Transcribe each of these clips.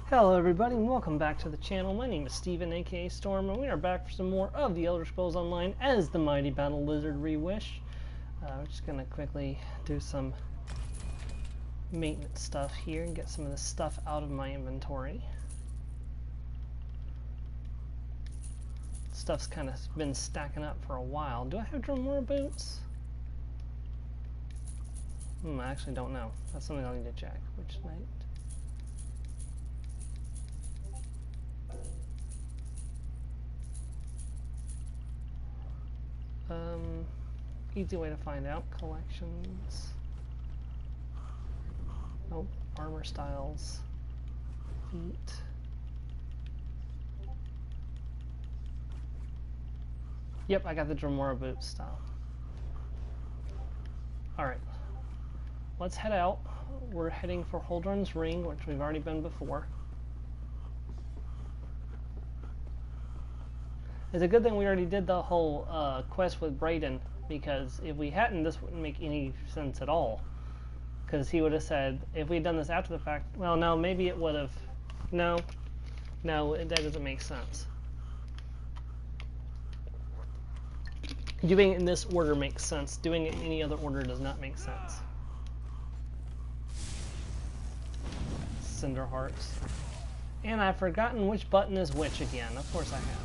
Hello everybody and welcome back to the channel. My name is Steven aka Storm and we are back for some more of the Elder Scrolls Online as the Mighty Battle Lizard Reewish. We're just going to quickly do some maintenance stuff here and get some of the stuff out of my inventory. Stuff's kind of been stacking up for a while. Do I have Dromora boots? I actually don't know. That's something I'll need to check. Which night? Easy way to find out. Collections. Oh, armor styles. Feet. Yep, I got the Dromora boot style. Alright. Let's head out. We're heading for Holdrun's Ring, which we've already been before. It's a good thing we already did the whole quest with Brayden, because if we hadn't, this wouldn't make any sense at all. Because he would have said, if we'd done this after the fact, well, no, maybe it would have. No, that doesn't make sense. Doing it in this order makes sense. Doing it in any other order does not make sense. Cinder Hearts. And I've forgotten which button is which again. Of course I have.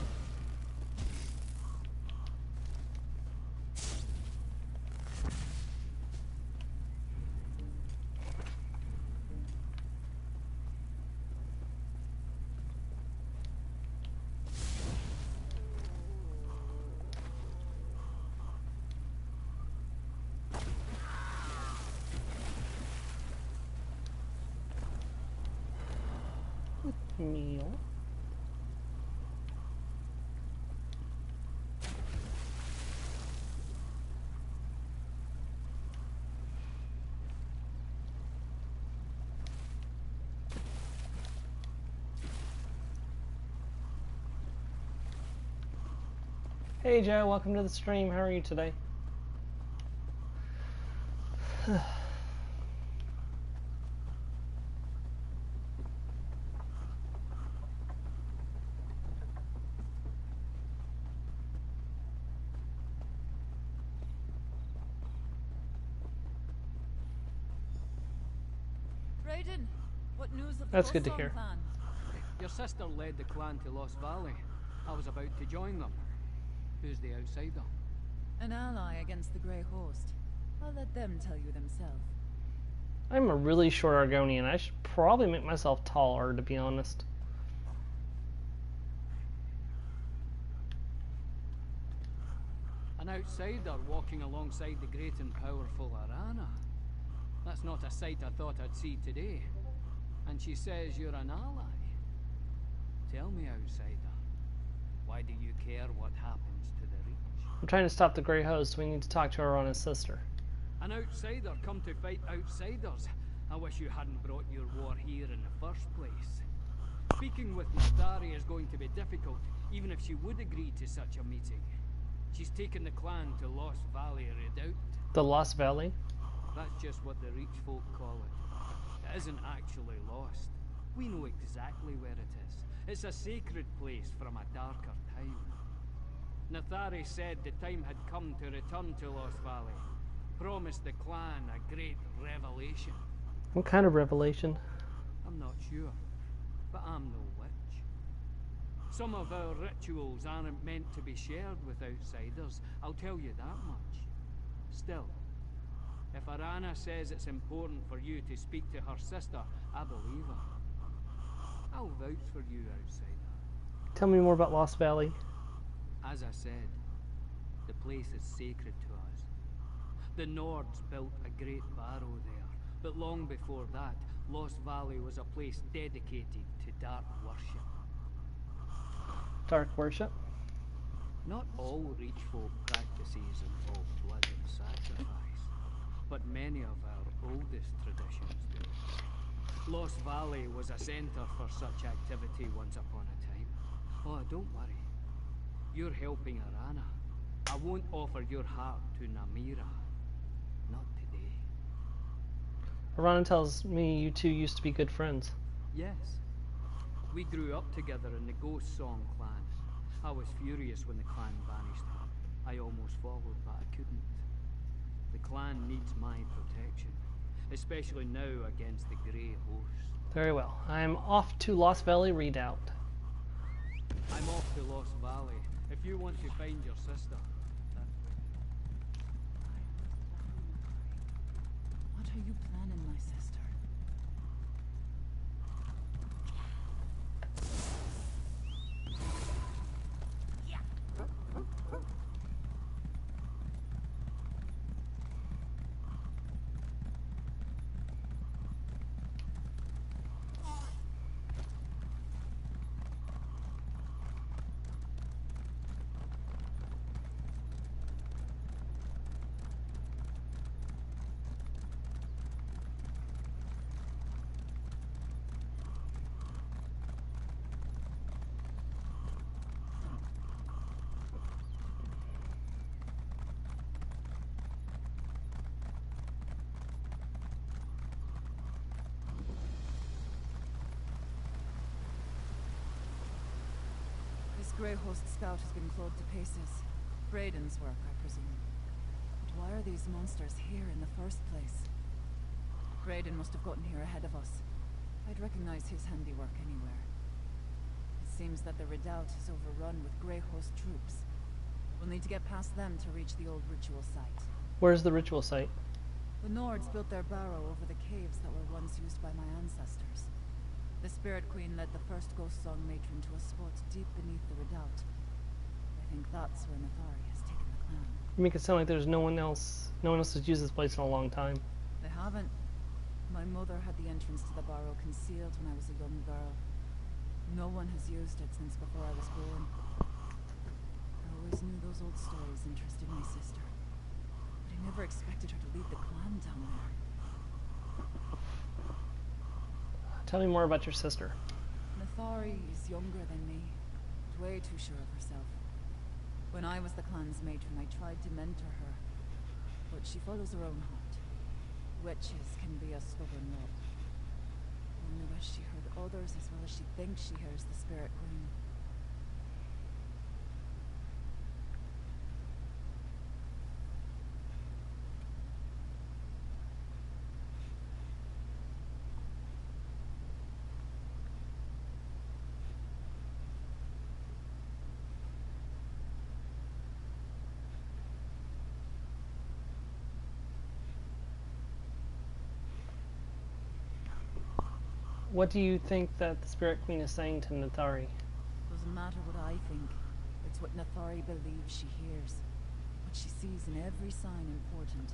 Meal. Hey Joe, welcome to the stream. How are you today? What news of That's good to hear. clan? Your sister led the clan to Lost Valley. I was about to join them. Who's the outsider? An ally against the Grey Host. I'll let them tell you themselves. I'm a really short Argonian. I should probably make myself taller, to be honest. An outsider walking alongside the great and powerful Arana. That's not a sight I thought I'd see today. And she says you're an ally. Tell me, outsider, why do you care what happens to the Reach? I'm trying to stop the Grey Host. We need to talk to her on his sister. An outsider come to fight outsiders. I wish you hadn't brought your war here in the first place. Speaking with Nastari is going to be difficult, even if she would agree to such a meeting. She's taken the clan to Lost Valley Redoubt. The Lost Valley? That's just what the Reach folk call it. It isn't actually lost. We know exactly where it is. It's a sacred place from a darker time. Nathari said the time had come to return to Lost Valley. Promised the clan a great revelation. What kind of revelation? I'm not sure, but I'm no witch. Some of our rituals aren't meant to be shared with outsiders, I'll tell you that much. Still, if Arana says it's important for you to speak to her sister, I believe her. I'll vouch for you, outsider. Tell me more about Lost Valley. As I said, the place is sacred to us. The Nords built a great barrow there, but long before that, Lost Valley was a place dedicated to dark worship. Dark worship? Not all Reach folk practices involve blood and sacrifice, but many of our oldest traditions do. Lost Valley was a center for such activity once upon a time. Oh, don't worry. You're helping Arana. I won't offer your heart to Namira. Not today. Arana tells me you two used to be good friends. Yes. We grew up together in the Ghost Song clan. I was furious when the clan banished her. I almost followed, but I couldn't. The clan needs my protection, especially now against the Grey Host. Very well. I'm off to Lost Valley Redoubt. I'm off to Lost Valley. If you want to find your sister, that's where. What are you planning, my sister? This Grey Host scout has been clawed to pieces. Brayden's work, I presume. But why are these monsters here in the first place? Brayden must have gotten here ahead of us. I'd recognize his handiwork anywhere. It seems that the redoubt is overrun with Grey Host troops. We'll need to get past them to reach the old ritual site. Where's the ritual site? The Nords built their barrow over the caves that were once used by my ancestors. The Spirit Queen led the first Ghost Song matron to a spot deep beneath the redoubt. I think that's where Nethari has taken the clan. You make it sound like there's no one else has used this place in a long time. They haven't. My mother had the entrance to the barrow concealed when I was a young girl. No one has used it since before I was born. I always knew those old stories interested my sister. But I never expected her to lead the clan down there. Tell me more about your sister. Nethari is younger than me, but way too sure of herself. When I was the clan's matron, I tried to mentor her, but she follows her own heart. Witches can be a stubborn lot. I only wish she heard others as well as she thinks she hears the Spirit Queen. What do you think that the Spirit Queen is saying to Nethari? Doesn't matter what I think. It's what Nethari believes she hears. What she sees in every sign important.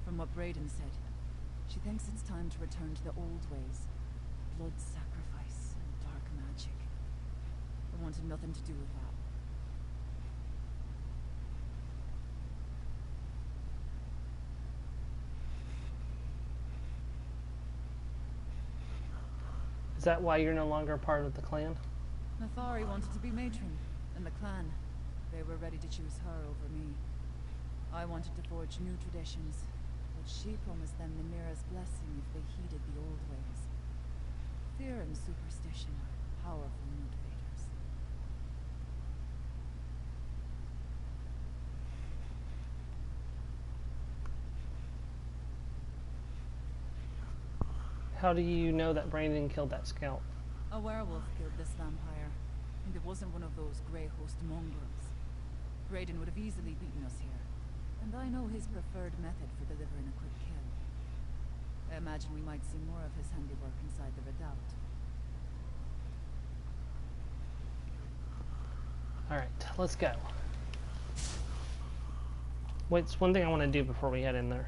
From what Brayden said, she thinks it's time to return to the old ways. Blood sacrifice and dark magic. I wanted nothing to do with that. Is that why you're no longer part of the clan? Nethari wanted to be matron, and the clan, they were ready to choose her over me. I wanted to forge new traditions, but she promised them Namira's blessing if they heeded the old ways. Fear and superstition are powerful motivators. How do you know that Brandon killed that scout? A werewolf killed this vampire, and it wasn't one of those Grey Host mongrels. Brayden would have easily beaten us here, and I know his preferred method for delivering a quick kill. I imagine we might see more of his handiwork inside the redoubt. Alright, let's go. Wait, it's one thing I want to do before we head in there.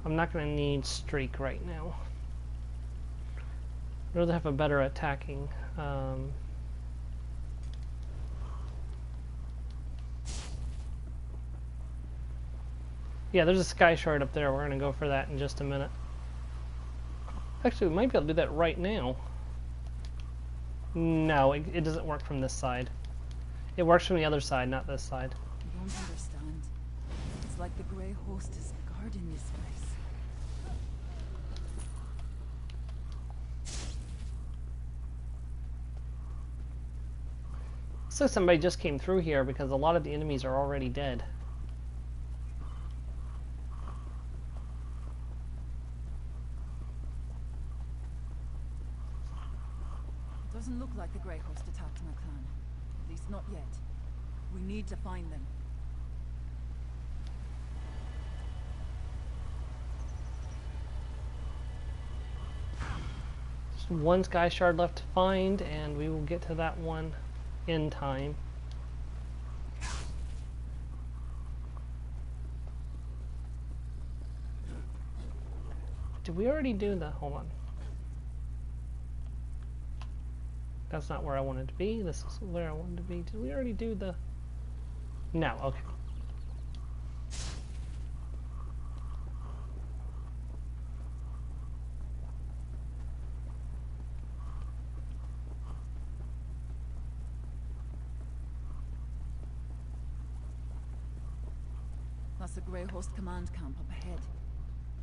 I'm not going to need streak right now. I'd rather have a better attacking. Yeah, there's a sky shard up there. We're going to go for that in just a minute. Actually, we might be able to do that right now. No, it doesn't work from this side. It works from the other side, not this side. I don't understand. It's like the Grey Host is guarding this place. So somebody just came through here because a lot of the enemies are already dead. It doesn't look like the Grey Host attacked my clan. At least not yet. We need to find them. Just one sky shard left to find, and we will get to that one in time. Did we already do the... Hold on. That's not where I wanted to be. This is where I wanted to be. Did we already do the... No, okay. That's the Grey Host command camp up ahead.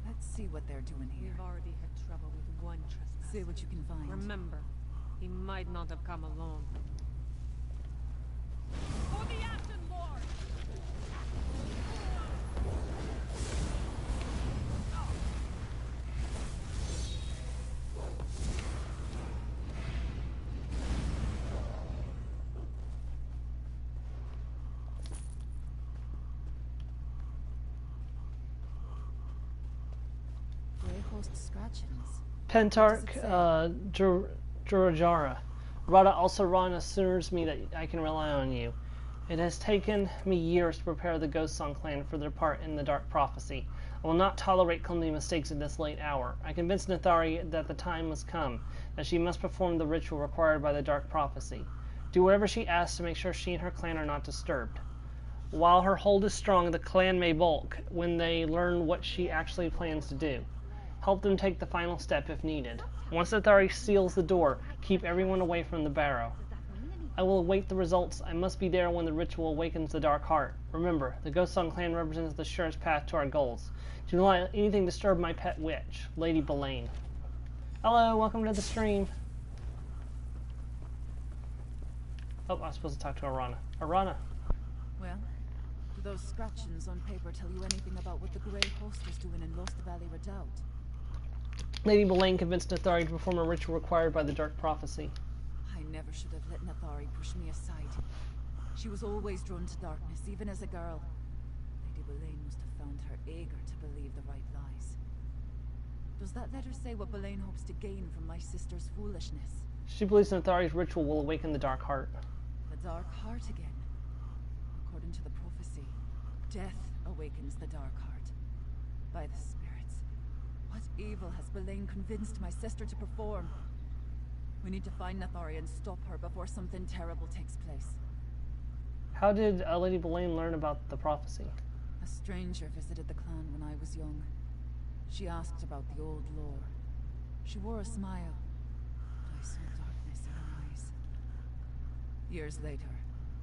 Let's see what they're doing here. We've already had trouble with one trespasser. See what you can find. Remember, he might not have come alone. For the Ashen Lord! Grey Host scratchings. Pentarch, Jurajara. Rada also Ron assures me that I can rely on you. It has taken me years to prepare the Ghost Song clan for their part in the Dark Prophecy. I will not tolerate clumsy mistakes at this late hour. I convinced Nathari that the time must come, that she must perform the ritual required by the Dark Prophecy. Do whatever she asks to make sure she and her clan are not disturbed. While her hold is strong, the clan may balk when they learn what she actually plans to do. Help them take the final step if needed. Once Nathari seals the door, keep everyone away from the barrow. I will await the results. I must be there when the ritual awakens the dark heart. Remember, the Ghost Song clan represents the surest path to our goals. Do not let anything disturb my pet witch, Lady Belaine. Hello, welcome to the stream. Oh, I was supposed to talk to Arana. Arana. Well, do those scratchings on paper tell you anything about what the Grey Host is doing in Lost Valley Redoubt? Lady Belaine convinced Nathari to perform a ritual required by the Dark Prophecy. I never should have let Nathari push me aside. She was always drawn to darkness, even as a girl. Lady Belaine must have found her eager to believe the right lies. Does that letter say what Belaine hopes to gain from my sister's foolishness? She believes Nathari's ritual will awaken the dark heart. The dark heart again. According to the prophecy, death awakens the dark heart. By the spirits. What evil has Belaine convinced my sister to perform? We need to find Nathari and stop her before something terrible takes place. How did Lady Belaine learn about the prophecy? A stranger visited the clan when I was young. She asked about the old lore. She wore a smile, but I saw darkness in her eyes. Years later,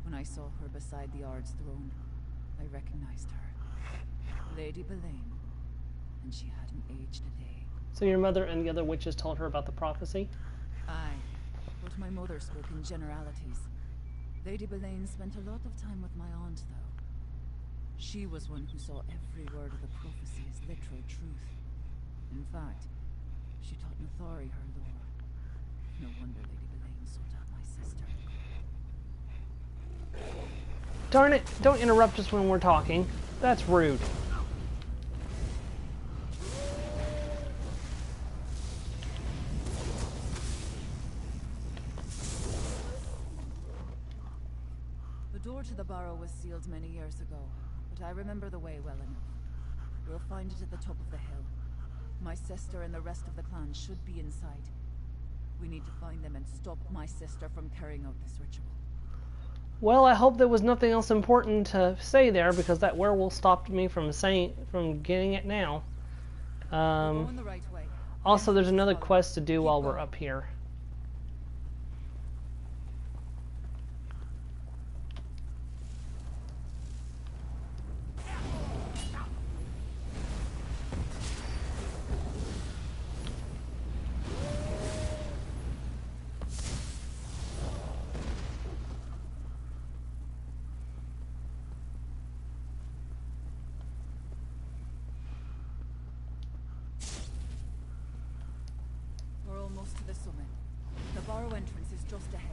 when I saw her beside the Ard's throne, I recognized her. Lady Belaine. And she hadn't aged a day. So your mother and the other witches told her about the prophecy? Aye, but my mother spoke in generalities. Lady Belaine spent a lot of time with my aunt, though. She was one who saw every word of the prophecy as literal truth. In fact, she taught Nathari her lore. No wonder Lady Belaine sought out my sister. Darn it, don't interrupt us when we're talking. That's rude. The door to the barrow was sealed many years ago, but I remember the way well enough. We'll find it at the top of the hill. My sister and the rest of the clan should be inside. We need to find them and stop my sister from carrying out this ritual. Well, I hope there was nothing else important to say there, because that werewolf stopped me from getting it now. We're going the right way. Also, there's another quest to do while we're up here. summit. The burrow entrance is just ahead.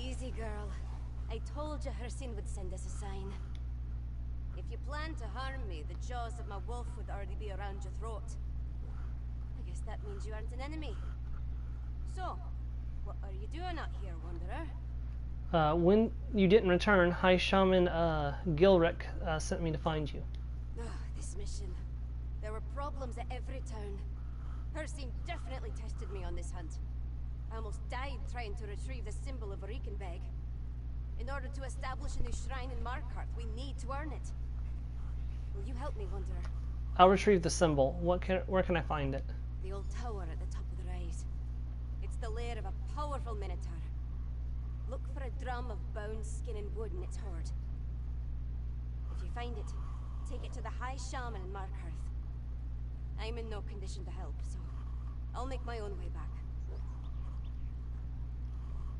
Easy, girl. I told you Hersin would send us a sign. If you plan to harm me, the jaws of my wolf would already be around your throat. I guess that means you aren't an enemy. So, what are you doing out here, Wanderer? When you didn't return, High Shaman Gilric sent me to find you. Oh, this mission. There were problems at every turn. Hersin definitely tested me on this hunt. I almost died trying to retrieve the symbol of Reekenbeg. In order to establish a new shrine in Markarth, we need to earn it. Will you help me, Wanderer? I'll retrieve the symbol. Where can I find it? The old tower at the top of the rise. It's the lair of a powerful minotaur. Look for a drum of bone, skin, and wood in its hoard. If you find it, take it to the High Shaman in Markarth. I'm in no condition to help, so I'll make my own way back.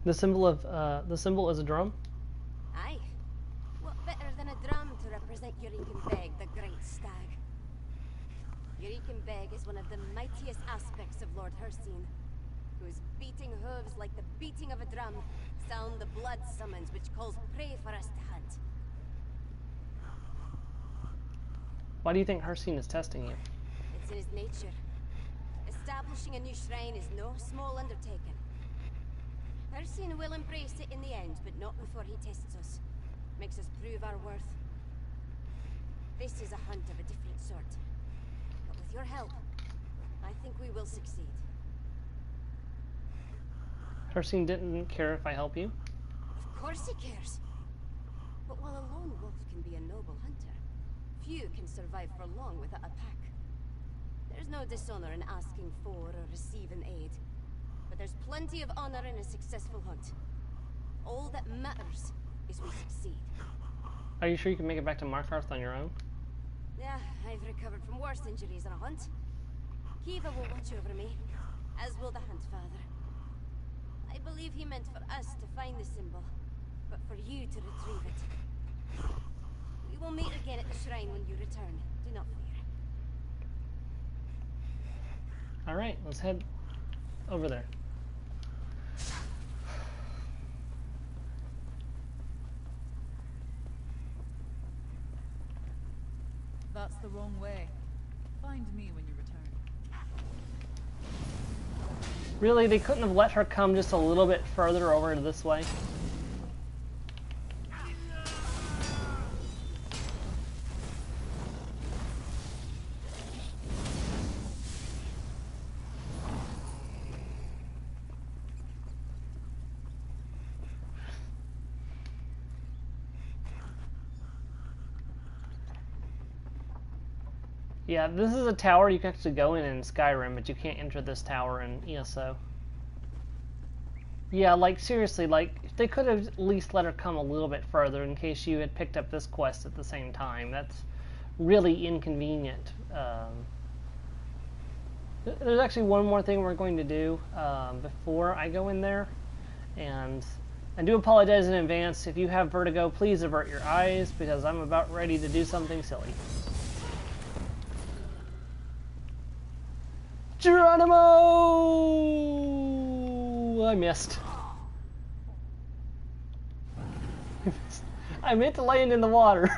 The symbol is a drum? Aye. What better than a drum to represent Reekenbeg, the great stag? Reekenbeg is one of the mightiest aspects of Lord Hersin, whose beating hooves, like the beating of a drum, sound the blood summons which calls prey for us to hunt. Why do you think Hersin is testing you? It's in his nature. Establishing a new shrine is no small undertaking. Hersin will embrace it in the end, but not before he tests us. Makes us prove our worth. This is a hunt of a different sort. But with your help, I think we will succeed. Hersin didn't care if I help you? Of course he cares. But while a lone wolf can be a noble hunter, few can survive for long without a pack. There's no dishonor in asking for or receiving aid. But there's plenty of honor in a successful hunt. All that matters is we succeed. Are you sure you can make it back to Markarth on your own? Yeah, I've recovered from worse injuries on a hunt. Kiva will watch over me, as will the Hunt Father. I believe he meant for us to find the symbol, but for you to retrieve it. We will meet again at the shrine when you return. Do not fear. Alright, let's head over there. That's the wrong way. Find me when you return. Really, they couldn't have let her come just a little bit further over this way? Yeah, this is a tower you can actually go in Skyrim, but you can't enter this tower in ESO. Yeah, like, seriously, like, they could have at least let her come a little bit further in case you had picked up this quest at the same time. That's really inconvenient. There's actually one more thing we're going to do before I go in there, and I do apologize in advance. If you have vertigo, please avert your eyes, because I'm about ready to do something silly. Geronimo! I missed. I meant to land in the water.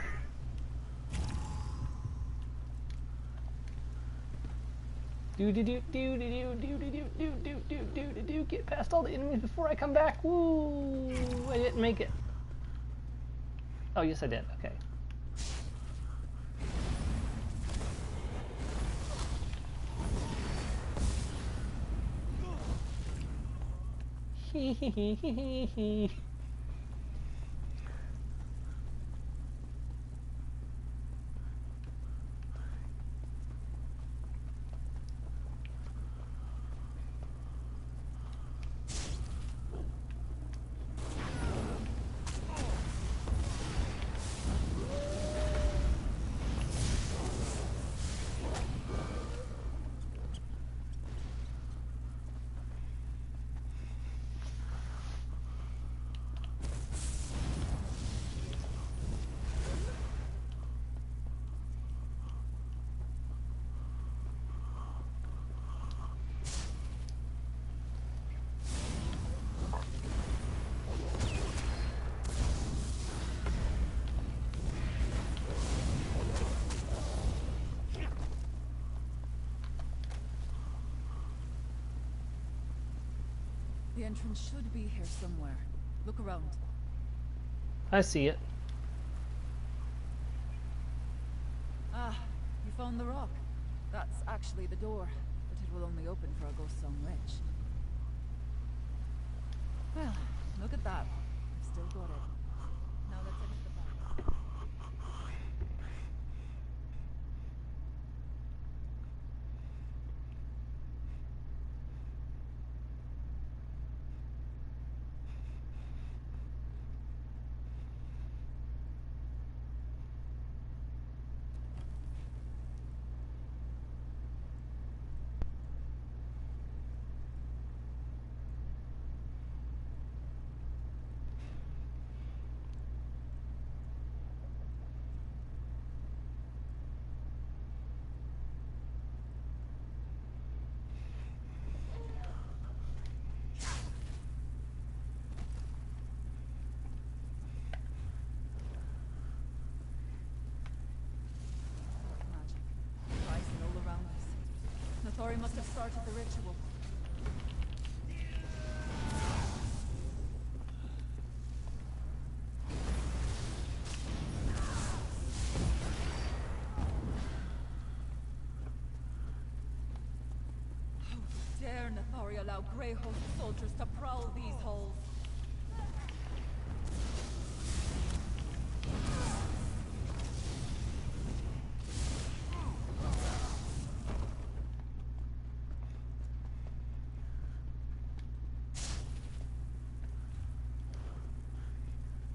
Get past all the enemies before I come back. Woo! I didn't make it. Oh, yes, I did. Okay. The entrance should be here somewhere. Look around. I see it. Ah, you found the rock. That's actually the door, but it will only open for a ghost song witch. Well, look at that. I've still got it. Now let's enter the back. Magic. Rising all around us. Nathori must have started the ritual. How dare Nathori allow Grey Host soldiers to prowl these halls?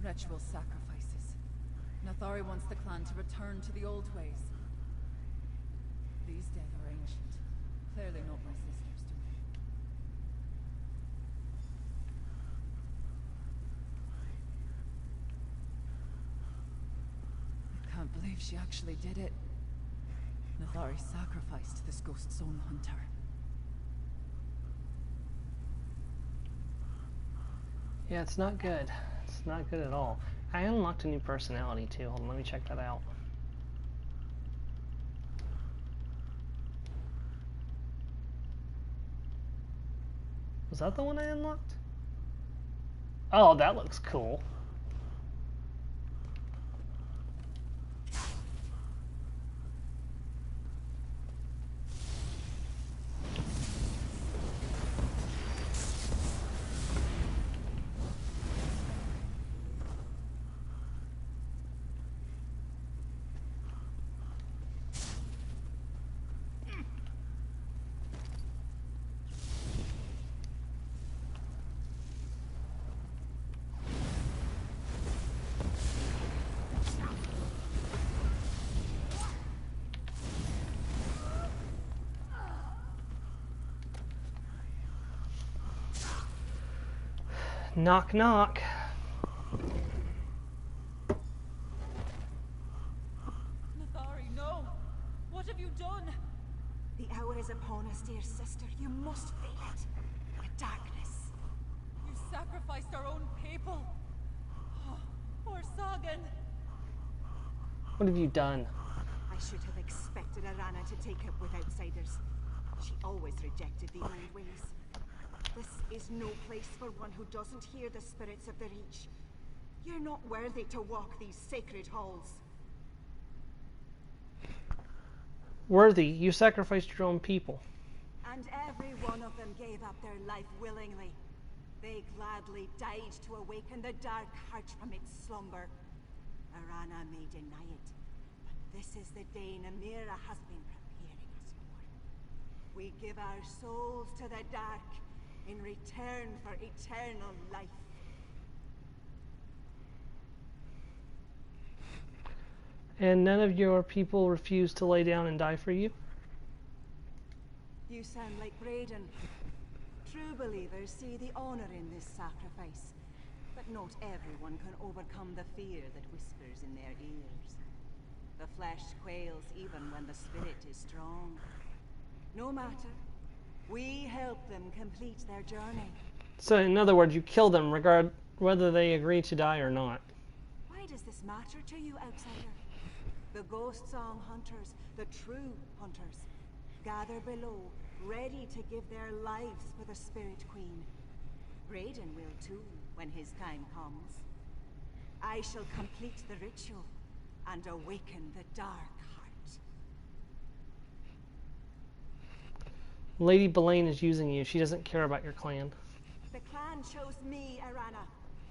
Ritual sacrifices. Nathari wants the clan to return to the old ways. These dead are ancient. Clearly not my sister's doing. I can't believe she actually did it. Nathari sacrificed this ghost's own hunter. Yeah, it's not good. It's not good at all. I unlocked a new personality too. Hold on, let me check that out. Was that the one I unlocked? Oh, that looks cool. Knock, knock. Nathari, no! What have you done? The hour is upon us, dear sister. You must feel it. The darkness. You sacrificed our own people. Oh, poor Sagan. What have you done? I should have expected Arana to take up with outsiders. She always rejected the old ways. This is no place for one who doesn't hear the spirits of the Reach. You're not worthy to walk these sacred halls. Worthy, you sacrificed your own people. And every one of them gave up their life willingly. They gladly died to awaken the dark heart from its slumber. Arana may deny it, but this is the day Namira has been preparing us for. We give our souls to the dark in return for eternal life. And none of your people refused to lay down and die for you? You sound like Braden. True believers see the honor in this sacrifice, but not everyone can overcome the fear that whispers in their ears. The flesh quails even when the spirit is strong. No matter, we help them complete their journey. So in other words, you kill them regard whether they agree to die or not. Why does this matter to you, outsider? The ghost song hunters, the true hunters, gather below, ready to give their lives for the Spirit Queen. Brayden will too, when his time comes. I shall complete the ritual and awaken the dark heart. Lady Belaine is using you. She doesn't care about your clan. The clan chose me, Arana.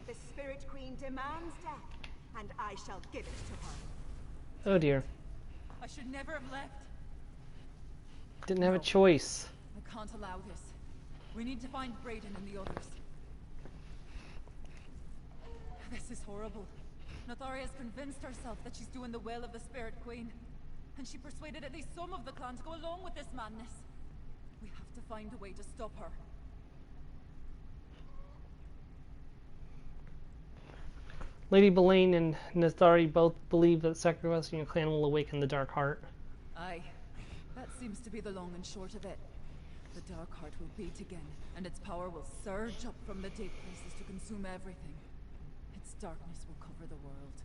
The Spirit Queen demands death, and I shall give it to her. Oh dear. I should never have left. Didn't have a choice. I can't allow this. We need to find Brayden and the others. This is horrible. Notharia's convinced herself that she's doing the will of the Spirit Queen. And she persuaded at least some of the clan to go along with this madness. We have to find a way to stop her. Lady Belaine and Nathari both believe that sacrificing your clan will awaken the Dark Heart. Aye. That seems to be the long and short of it. The Dark Heart will beat again, and its power will surge up from the deep places to consume everything. Its darkness will cover the world.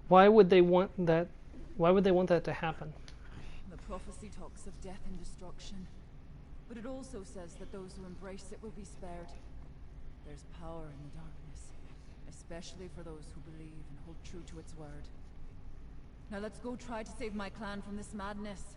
Why would they want that? Why would they want that to happen? The prophecy talks of death and destruction, but it also says that those who embrace it will be spared. There's power in the darkness, especially for those who believe and hold true to its word. Now let's go try to save my clan from this madness.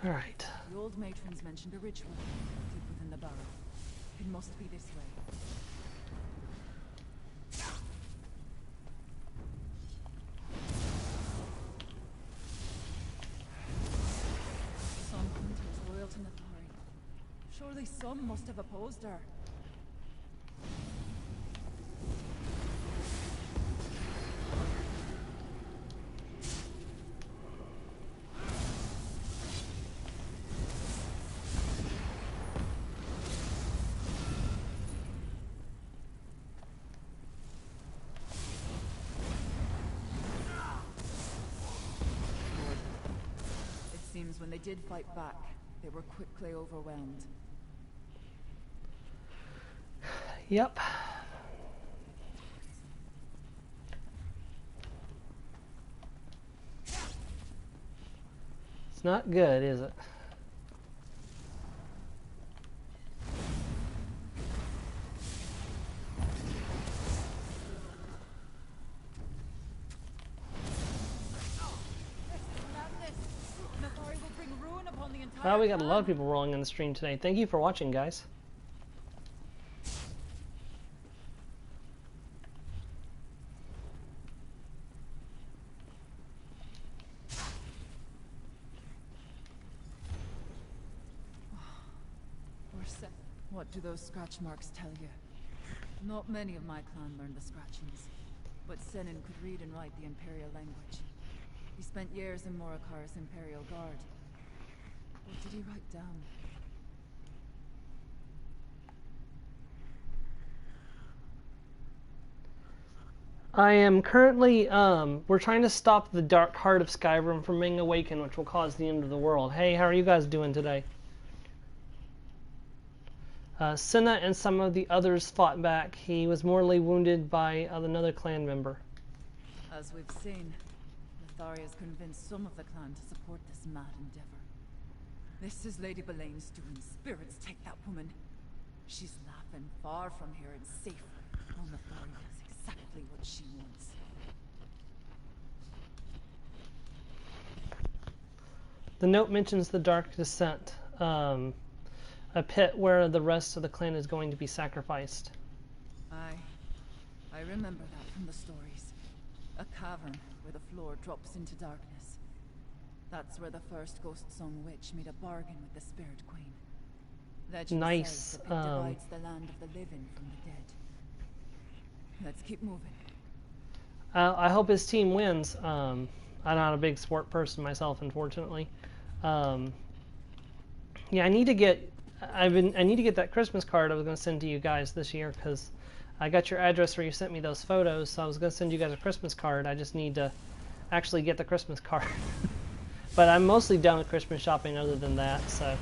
All right. The old matrons mentioned a ritual deep within the barrow. It must be this way. Some hunter is loyal to Nathari. Surely some must have opposed her. When they did fight back, they were quickly overwhelmed. Yep. It's not good, is it? Well, we got a lot of people rolling on the stream today. Thank you for watching, guys. We're set. What do those scratch marks tell you? Not many of my clan learned the scratchings, but Senin could read and write the Imperial language. He spent years in Morokar's Imperial Guard. What did he write down? I am currently, we're trying to stop the Dark Heart of Skyrim from being awakened, which will cause the end of the world. Hey, how are you guys doing today? Senna and some of the others fought back. He was mortally wounded by another clan member. As we've seen, Natharia has convinced some of the clan to support this mad endeavor. This is Lady Belaine's doing. Spirits take that woman. She's laughing far from here and safe. While Natharia does exactly what she wants. The note mentions the Dark Descent, a pit where the rest of the clan is going to be sacrificed. I remember that from the stories. A cavern where the floor drops into darkness. That's where the first Ghost Song Witch made a bargain with the Spirit Queen. Legend Nice. says the pit divides the land of the living from the dead. Let's keep moving. I hope his team wins. I'm not a big sport person myself, unfortunately. Yeah, I need to get that Christmas card I was going to send to you guys this year, because I got your address where you sent me those photos, so I was going to send you guys a Christmas card. I just need to actually get the Christmas card. But I'm mostly done with Christmas shopping other than that, so.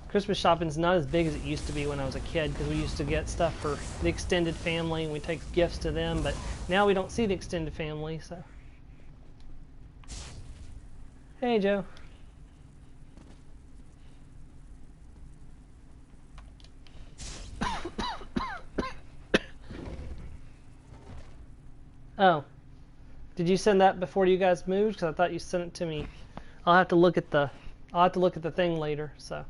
Christmas shopping's not as big as it used to be when I was a kid, because we used to get stuff for the extended family and we take gifts to them, but now we don't see the extended family, so. Hey, Joe. Oh. Did you send that before you guys moved? Because I thought you sent it to me. I'll have to look at the thing later, so.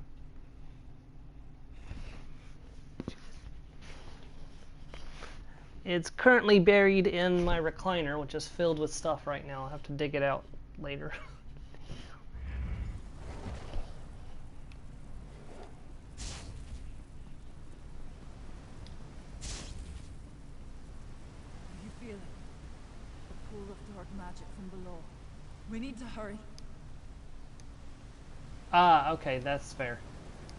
It's currently buried in my recliner, which is filled with stuff right now. I'll have to dig it out later. You feel it? The pool of dark magic from below. We need to hurry. Ah, okay, that's fair.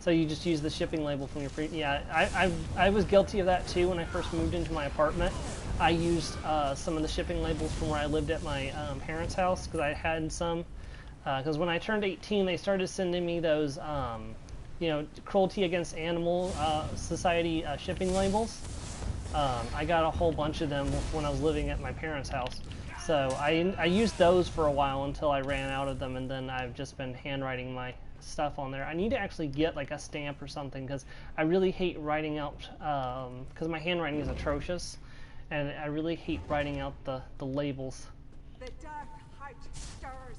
So you just use the shipping label from your yeah, I was guilty of that too when I first moved into my apartment. I used some of the shipping labels from where I lived at my parents' house, because I had some. Because when I turned 18, they started sending me those, you know, Cruelty Against Animal Society shipping labels. I got a whole bunch of them when I was living at my parents' house. So I used those for a while until I ran out of them, and then I've just been handwriting my stuff on there. I need to actually get like a stamp or something, because I really hate writing out, because my handwriting is atrocious, and I really hate writing out the labels. The dark heart stirs.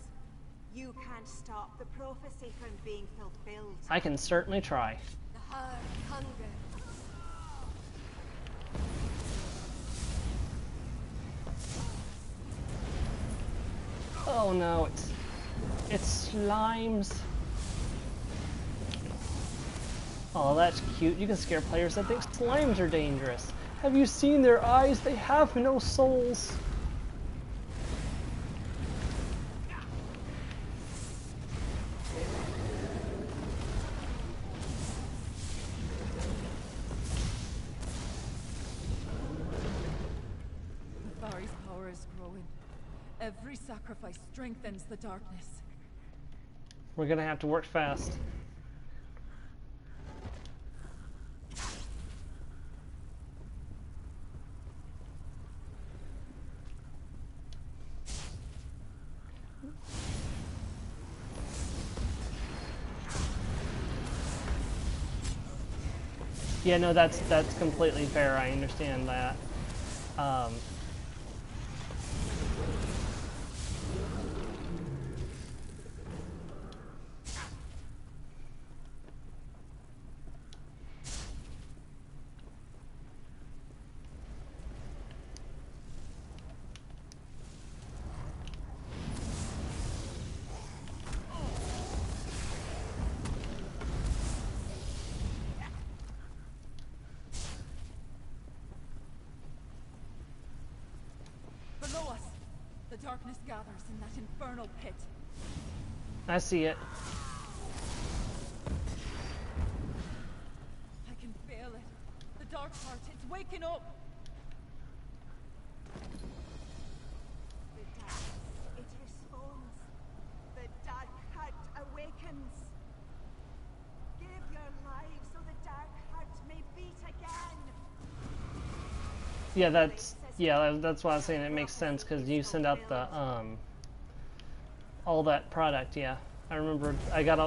You can't stop the prophecy from being fulfilled. I can certainly try. The hard hunger. Oh no, it's slimes. Oh, that's cute. You can scare players that think slimes are dangerous. Have you seen their eyes? They have no souls. Barry's power is growing. Every sacrifice strengthens the darkness. We're gonna have to work fast. Yeah, no, that's completely fair. I understand that. Below us, the darkness gathers in that infernal pit. I see it. I can feel it. The dark heart, it's waking up. The darkness, it responds. The dark heart awakens. Give your lives so the dark heart may beat again. Yeah, that's why I was saying it makes sense, because you send out the all that product. Yeah, I remember I got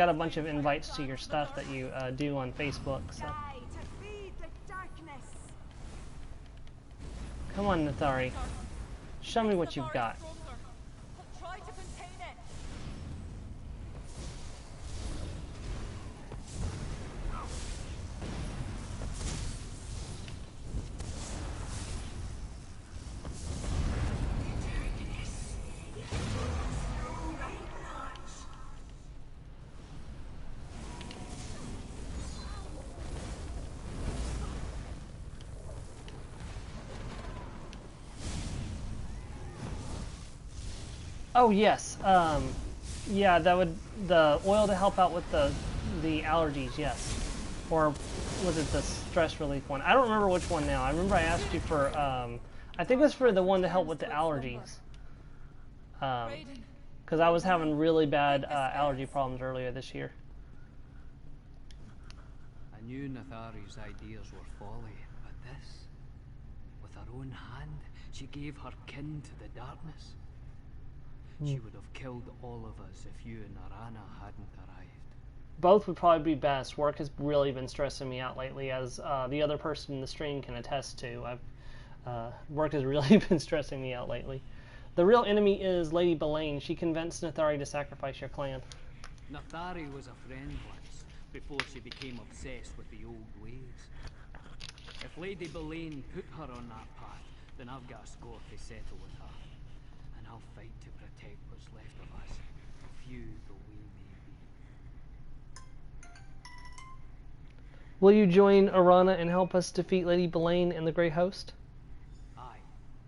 a bunch of invites to your stuff that you do on Facebook. So Die to feed the darkness. come on, Nathari, show me what you've got. Try to contain it. Oh yes, yeah, the oil to help out with the allergies. Yes. Or was it the stress relief one? I don't remember which one now. I remember I asked you for, I think it was for the one to help with the allergies. Because I was having really bad allergy problems earlier this year. I knew Nathari's ideas were folly, but this, with her own hand, she gave her kin to the darkness. She would have killed all of us if you and Arana hadn't arrived. Both would probably be best. Work has really been stressing me out lately, as the other person in the stream can attest to. Work has really been stressing me out lately. The real enemy is Lady Belaine. She convinced Nathari to sacrifice your clan. Nathari was a friend once, before she became obsessed with the old ways. If Lady Belaine put her on that path, then I've got a score to settle with her. And I'll fight to protect what's left of us, few though we may be. Will you join Arana and help us defeat Lady Belaine and the Grey Host? Aye,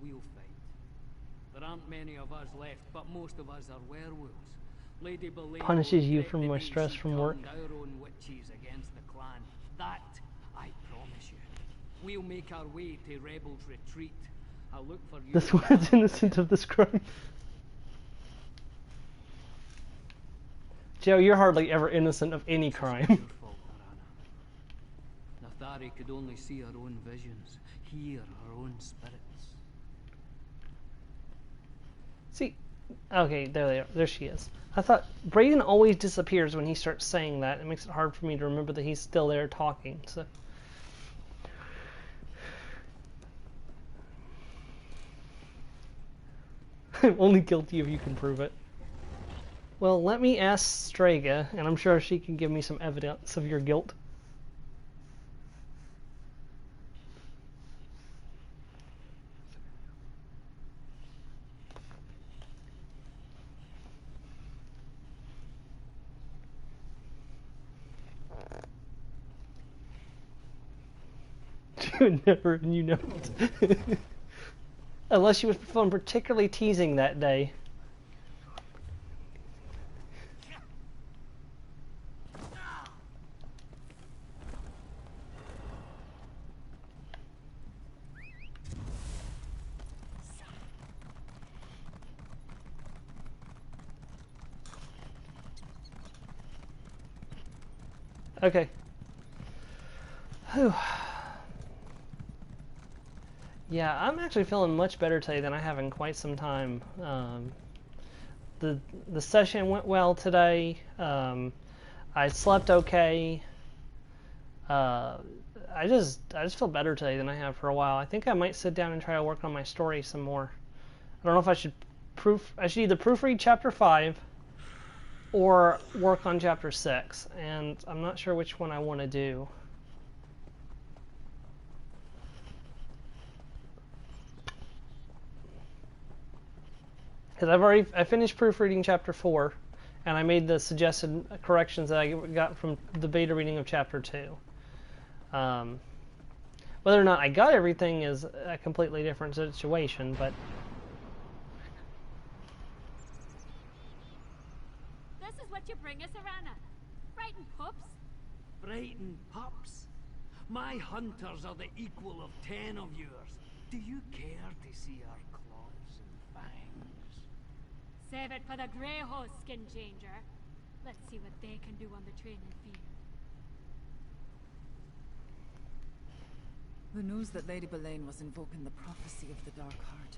we'll fight. There aren't many of us left, but most of us are werewolves. Lady Belaine Punishes you for my stress from work. Our own witches against the clan. That I promise you. We'll make our way to Rebels' retreat. I'll look for you. This one's innocent of this crime. Joe, you're hardly ever innocent of any crime. Your fault, Arana. Nathari could only see her own visions, hear her own spirits. See, okay, there she is. I thought Brayden always disappears when he starts saying that. It makes it hard for me to remember that he's still there talking. So, I'm only guilty if you can prove it. Well, let me ask Strega, and I'm sure she can give me some evidence of your guilt. She would never, and you know it. Unless she was feeling particularly teasing that day. Okay. Whew. Yeah, I'm actually feeling much better today than I have in quite some time. The session went well today. I slept okay. I just feel better today than I have for a while. I think I might sit down and try to work on my story some more. I don't know if I should either proofread chapter 5 or work on chapter 6, and I'm not sure which one I want to do. Because I finished proofreading chapter 4, and I made the suggested corrections that I got from the beta reading of chapter 2. Whether or not I got everything is a completely different situation, but... This is what you bring us, Arana. Frightened pups? Frightened pups? My hunters are the equal of 10 of yours. Do you care to see our claws and fangs? Save it for the Grey Host, Skin Changer. Let's see what they can do on the training field. The news that Lady Belaine was invoking the prophecy of the Dark Heart.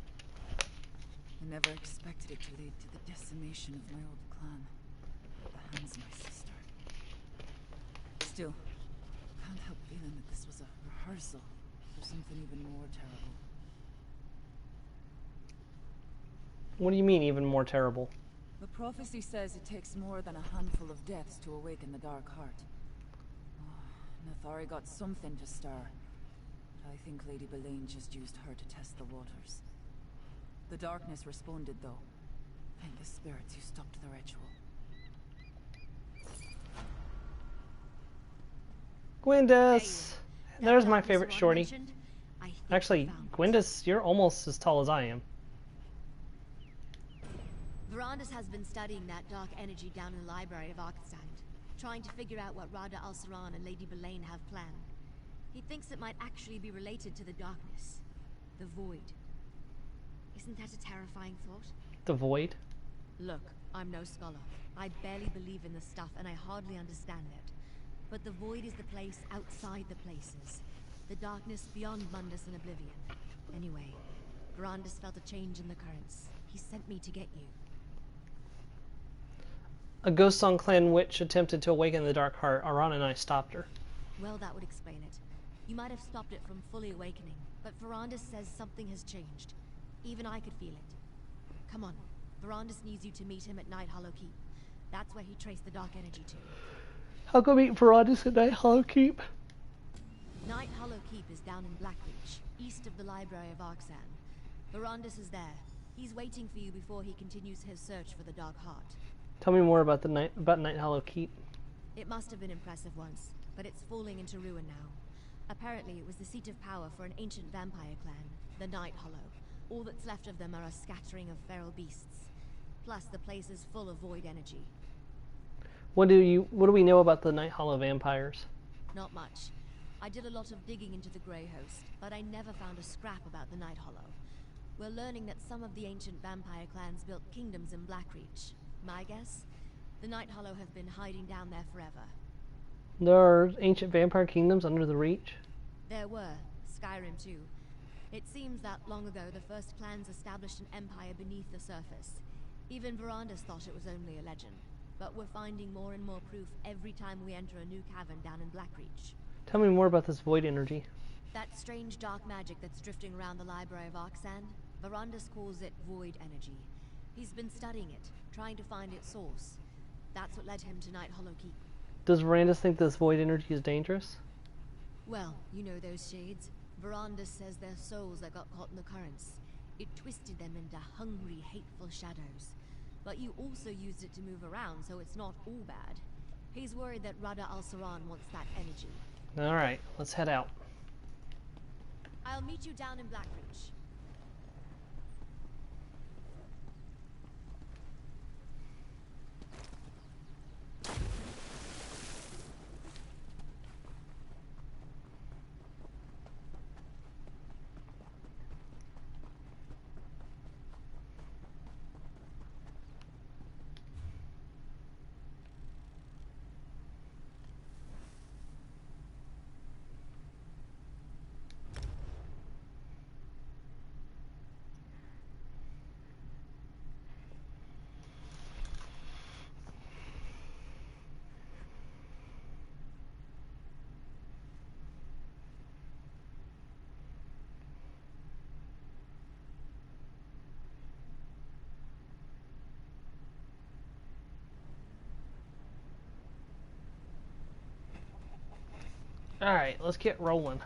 I never expected it to lead to the decimation of my old clan at the hands of my sister. Still, I can't help feeling that this was a rehearsal for something even more terrible. What do you mean, even more terrible? The prophecy says it takes more than a handful of deaths to awaken the Dark Heart. Oh, Nathari got something to stir. But I think Lady Belaine just used her to test the waters. The darkness responded, though. Thank the spirits who stopped the ritual. Gwendis! Hey, There's that my darkness favorite Ron shorty. mentioned, I think Actually, we found it. Gwendis, you're almost as tall as I am. Verandis has been studying that dark energy down in the library of Arctstand, trying to figure out what Rada Al-Saran and Lady Belaine have planned. He thinks it might actually be related to the darkness. The void. Isn't that a terrifying thought? The void? Look, I'm no scholar. I barely believe in this stuff and I hardly understand it. But the void is the place outside the places. The darkness beyond Mundus and Oblivion. Anyway, Verandis felt a change in the currents. He sent me to get you. A Ghost Song Clan witch attempted to awaken the Dark Heart. Aran and I stopped her. Well, that would explain it. You might have stopped it from fully awakening, but Verandis says something has changed. Even I could feel it. Come on, Verandis needs you to meet him at Night Hollow Keep. That's where he traced the dark energy to. I'll go meet Verandis at Night Hollow Keep. Night Hollow Keep is down in Blackreach, east of the Library of Arksan. Verandis is there. He's waiting for you before he continues his search for the Dark Heart. Tell me more about Night Hollow Keep. It must have been impressive once, but it's falling into ruin now. Apparently it was the seat of power for an ancient vampire clan, the Night Hollow. All that's left of them are a scattering of feral beasts. Plus the place is full of void energy. What do we know about the Night Hollow vampires? Not much. I did a lot of digging into the Grey Host, but I never found a scrap about the Night Hollow. We're learning that some of the ancient vampire clans built kingdoms in Blackreach. My guess? The Night Hollow have been hiding down there forever. There are ancient vampire kingdoms under the Reach? There were. Skyrim too. It seems that long ago the first clans established an empire beneath the surface. Even Verandis thought it was only a legend. But we're finding more and more proof every time we enter a new cavern down in Blackreach. Tell me more about this void energy. That strange dark magic that's drifting around the Library of Arksan, Verandis calls it void energy. He's been studying it, trying to find its source. That's what led him to Night Hollow Keep. Does Verandis think this void energy is dangerous? Well, you know those shades. Verandis says they're souls that got caught in the currents. It twisted them into hungry, hateful shadows. But you also used it to move around, so it's not all bad. He's worried that Rada Al-Saran wants that energy. Alright, let's head out. I'll meet you down in Blackreach. Alright, let's get rolling.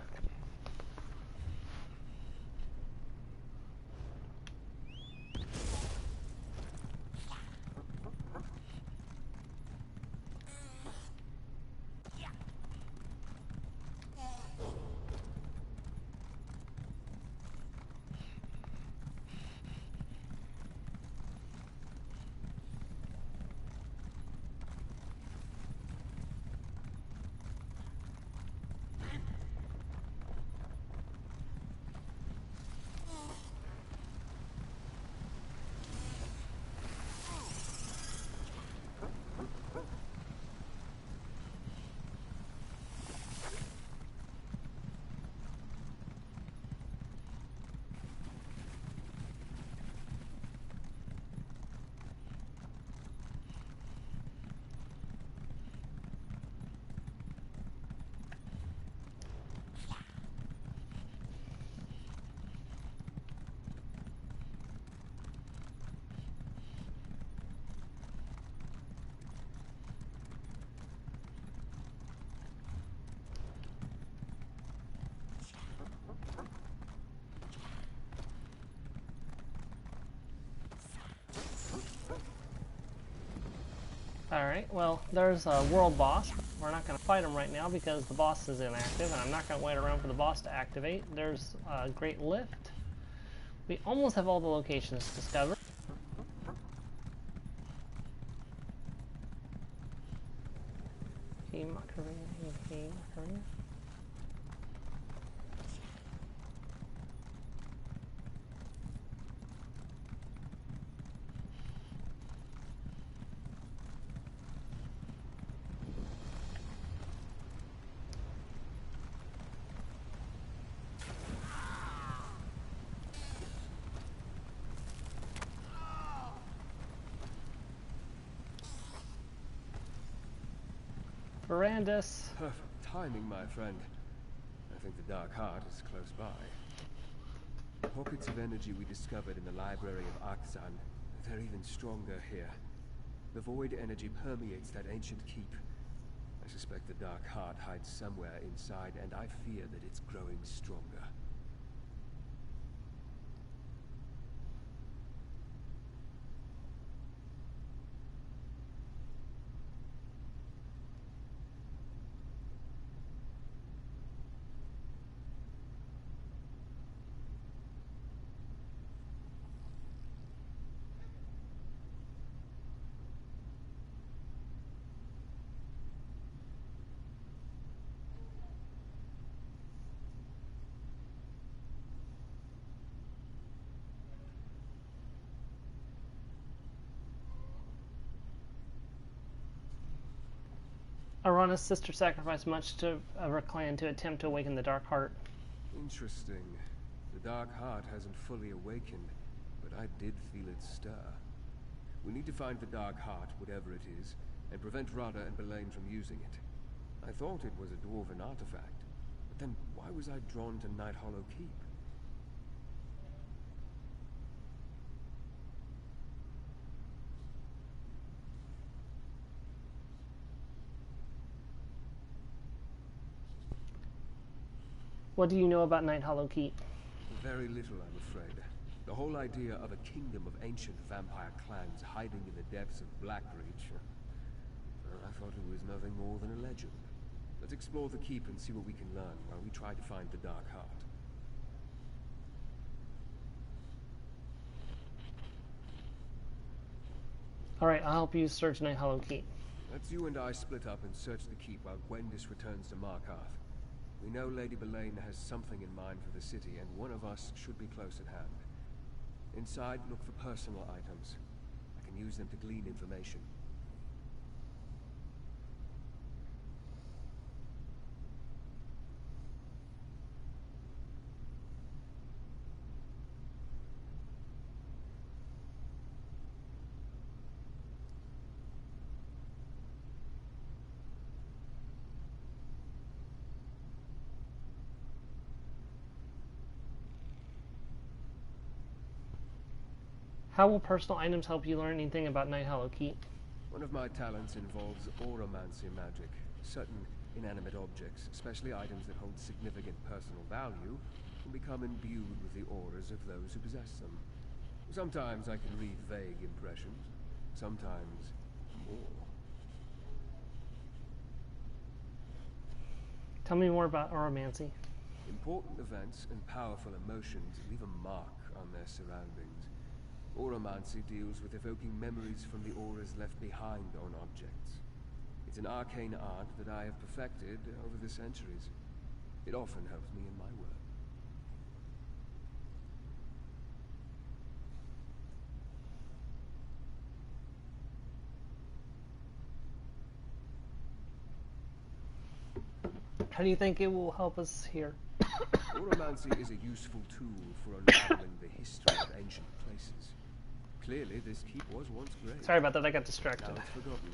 Alright, well, there's a world boss. We're not going to fight him right now because the boss is inactive, and I'm not going to wait around for the boss to activate. There's a great lift. We almost have all the locations discovered. Hey, Macarena. Hey, Macarena. Verandus. Perfect timing, my friend. I think the Dark Heart is close by. The pockets of energy we discovered in the library of Akzan, they're even stronger here. The void energy permeates that ancient keep. I suspect the Dark Heart hides somewhere inside, and I fear that it's growing stronger. Arana's sister sacrificed much of her clan to attempt to awaken the Dark Heart. Interesting. The Dark Heart hasn't fully awakened, but I did feel it stir. We need to find the Dark Heart, whatever it is, and prevent Rada and Belain from using it. I thought it was a dwarven artifact, but then why was I drawn to Night Hollow Keep? What do you know about Night Hollow Keep? Very little, I'm afraid. The whole idea of a kingdom of ancient vampire clans hiding in the depths of Blackreach, I thought it was nothing more than a legend. Let's explore the keep and see what we can learn while we try to find the Dark Heart. Alright, I'll help you search Night Hollow Keep. Let's you and I split up and search the keep while Gwendis returns to Markarth. We know Lady Belain has something in mind for the city, and one of us should be close at hand. Inside, look for personal items. I can use them to glean information. How will personal items help you learn anything about Night Hollow Keep? One of my talents involves auramancy magic. Certain inanimate objects, especially items that hold significant personal value, can become imbued with the auras of those who possess them. Sometimes I can read vague impressions, sometimes more. Tell me more about auramancy. Important events and powerful emotions leave a mark on their surroundings. Auramancy deals with evoking memories from the auras left behind on objects. It's an arcane art that I have perfected over the centuries. It often helps me in my work. How do you think it will help us here? Auramancy is a useful tool for unraveling the history of ancient places. Clearly, this keep was once great. Sorry about that, I got distracted. Now it's forgotten.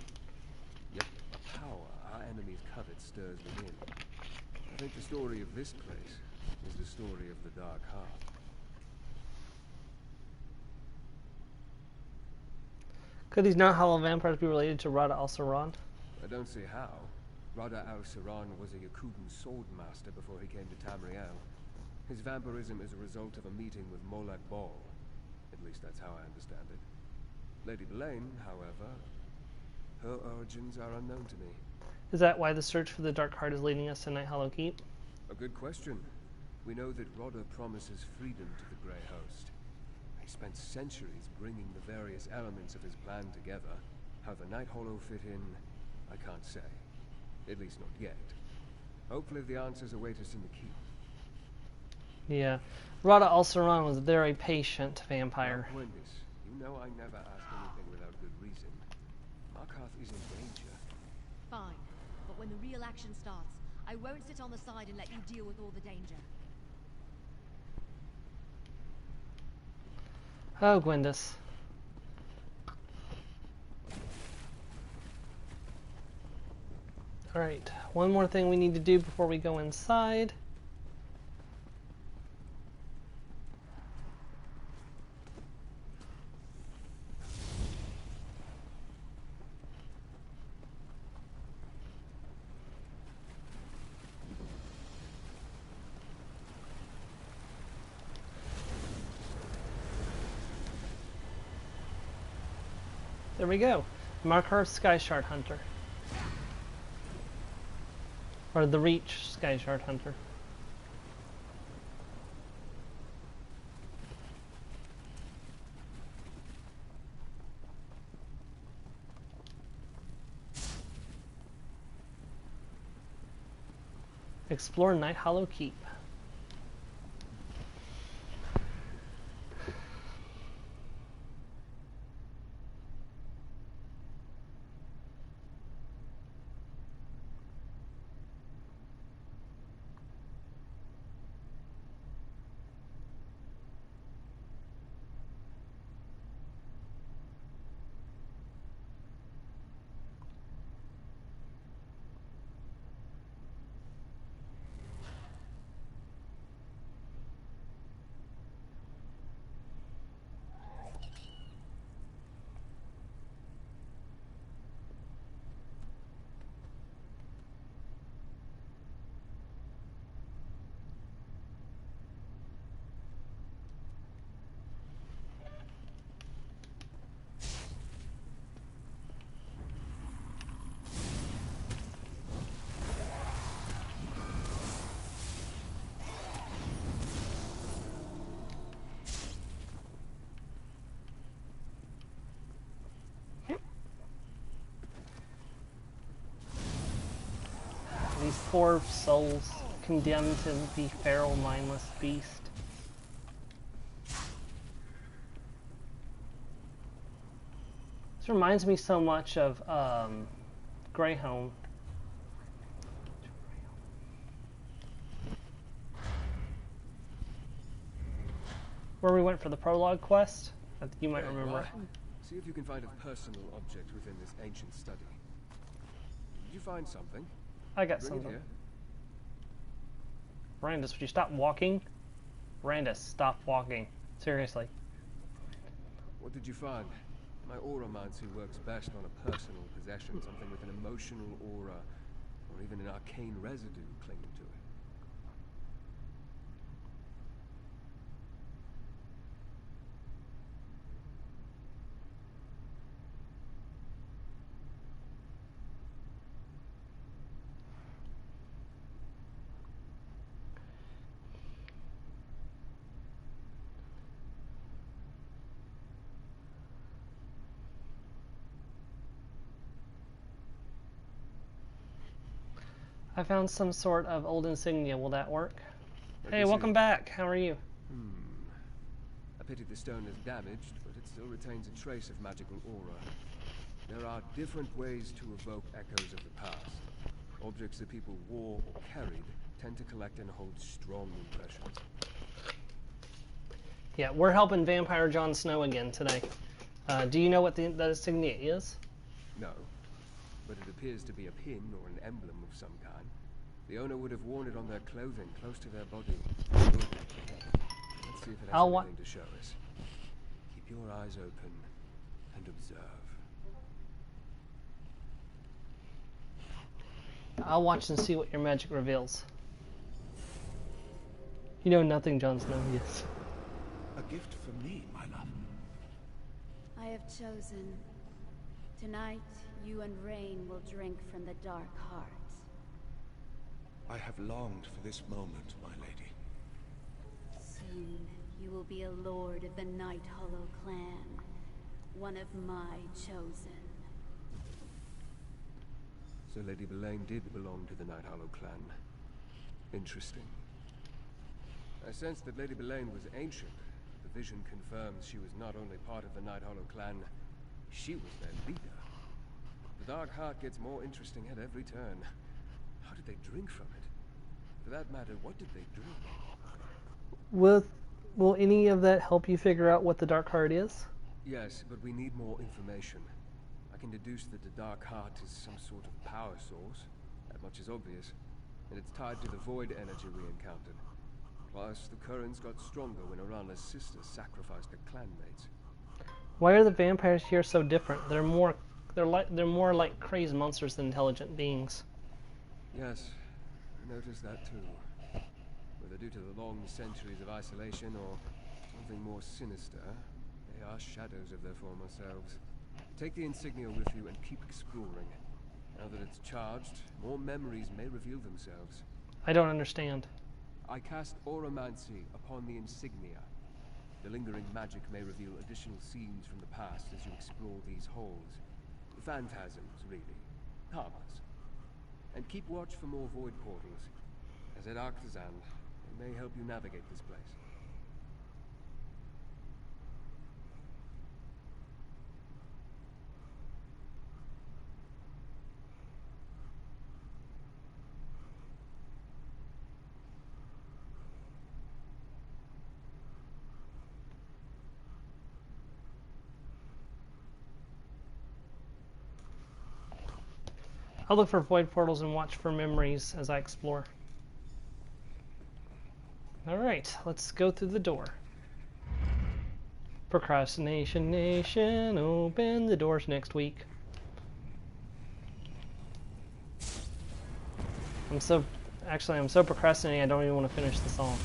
Yet a power our enemies covet stirs within. I think the story of this place is the story of the Dark Heart. Could these Night Hollow vampires be related to Rada al-Saran? I don't see how. Rada al-Saran was a Yakuban sword master before he came to Tamriel. His vampirism is a result of a meeting with Molag Bal. At least that's how I understand it. Lady Belain, however, her origins are unknown to me. Is that why the search for the Dark Heart is leading us to Night Hollow Keep? A good question. We know that Rodder promises freedom to the Grey Host. He spent centuries bringing the various elements of his plan together. How the Night Hollow fit in, I can't say. At least not yet. Hopefully the answers await us in the keep. Yeah. Rada Alceran was a very patient vampire. Now, Gwendis, you know I never ask anything without good reason. Markarth is in danger. Fine, but when the real action starts, I won't sit on the side and let you deal with all the danger. Oh, Gwendis. Alright, one more thing we need to do before we go inside. There we go. Markarth Sky Shard Hunter. Or the Reach Sky Shard Hunter. Explore Night Hollow Keep. These poor souls condemned to be feral, mindless beast. This reminds me so much of Greyhome. Where we went for the prologue quest. I think you might remember. See if you can find a personal object within this ancient study. Did you find something? I got Bring something. it here. Brandis, would you stop walking? Brandis, stop walking. Seriously. What did you find? My auramancy works best on a personal possession, something with an emotional aura, or even an arcane residue clinging to it. I found some sort of old insignia. Will that work? Let Hey, me see welcome it. back. How are you? I pity the stone is damaged, but it still retains a trace of magical aura. There are different ways to evoke echoes of the past. Objects that people wore or carried tend to collect and hold strong impressions. Yeah, we're helping Vampire Jon Snow again today. Do you know what the insignia is? No, but it appears to be a pin or an emblem of some kind. The owner would have worn it on their clothing, close to their body. Let's see if it has anything to show us. Keep your eyes open and observe. I'll watch and see what your magic reveals. You know nothing, Jon Snow. Yes. A gift for me, my love. I have chosen. Tonight, you and Rain will drink from the dark heart. I have longed for this moment, my lady. Soon, you will be a lord of the Night Hollow clan. One of my chosen. So Lady Belaine did belong to the Night Hollow clan. Interesting. I sensed that Lady Belaine was ancient. The vision confirms she was not only part of the Night Hollow clan, she was their leader. The Dark Heart gets more interesting at every turn. How did they drink from it? For that matter, what did they drink? Will any of that help you figure out what the Dark Heart is? Yes, but we need more information. I can deduce that the Dark Heart is some sort of power source. That much is obvious. And it's tied to the void energy we encountered. Plus, the currents got stronger when Arana's sister sacrificed her clanmates. Why are the vampires here so different? They're more like crazed monsters than intelligent beings. Yes, I noticed that too. Whether due to the long centuries of isolation or something more sinister, they are shadows of their former selves. Take the insignia with you and keep exploring. Now that it's charged, more memories may reveal themselves. I don't understand. I cast Auramancy upon the insignia. The lingering magic may reveal additional scenes from the past as you explore these halls. Phantasms, really. Karmas. And keep watch for more void portals. As at Arctazan, they may help you navigate this place. I'll look for void portals and watch for memories as I explore. Alright, let's go through the door. Procrastination Nation, open the doors next week. I'm so procrastinating I don't even want to finish the song.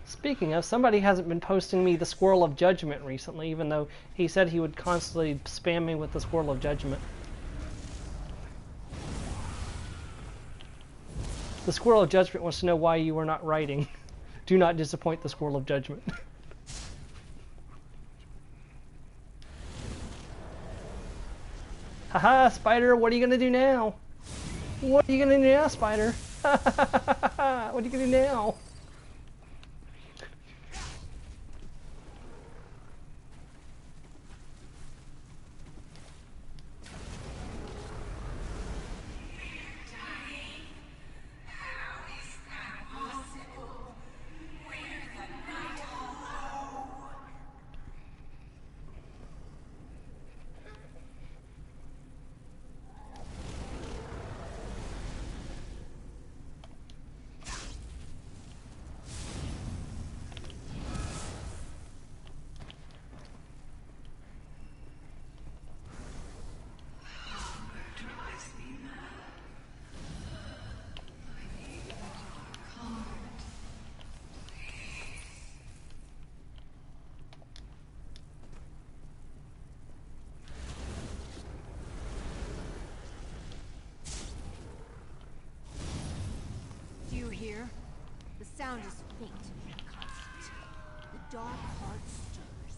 Speaking of, somebody hasn't been posting me the Squirrel of Judgment recently, even though he said he would constantly spam me with the Squirrel of Judgment. The Squirrel of Judgment wants to know why you were not writing. Do not disappoint the Squirrel of Judgment. Haha, Spider, what are you gonna do now? What are you gonna do now, Spider? What are you gonna do now? The sound is faint and constant. The dark heart stirs.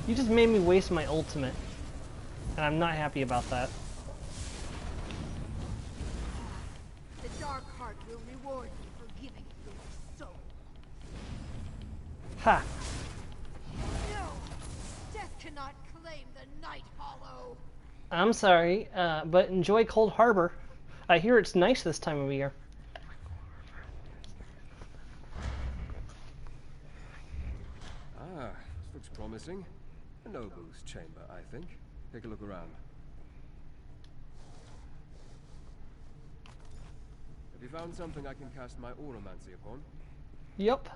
You just made me waste my ultimate, and I'm not happy about that. The dark heart will reward you for giving it your soul. Ha! No! Death cannot claim the Night Hollow! I'm sorry, but enjoy Cold Harbor. I hear it's nice this time of year. Ah, this looks promising. A noble's chamber, I think. Take a look around. Have you found something I can cast my Auramancy upon? Yep.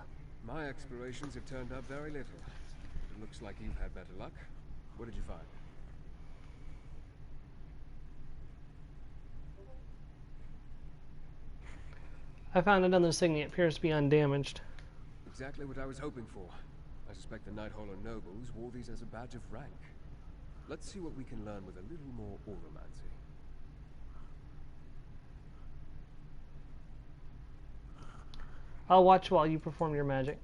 My explorations have turned up very little. It looks like you've had better luck. What did you find? I found another insignia. It appears to be undamaged. Exactly what I was hoping for. I suspect the Night Hollow nobles wore these as a badge of rank. Let's see what we can learn with a little more Auramancy. I'll watch while you perform your magic.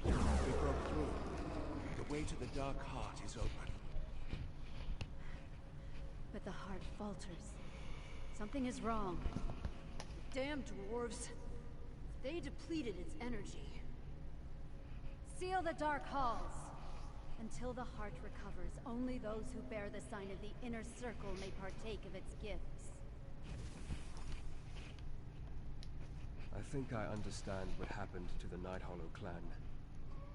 We broke through. The way to the Dark Heart is open. But the heart falters. Something is wrong. Damn dwarves. They depleted its energy. Seal the dark halls. Until the heart recovers, only those who bear the sign of the inner circle may partake of its gifts. I think I understand what happened to the Nighthollow clan.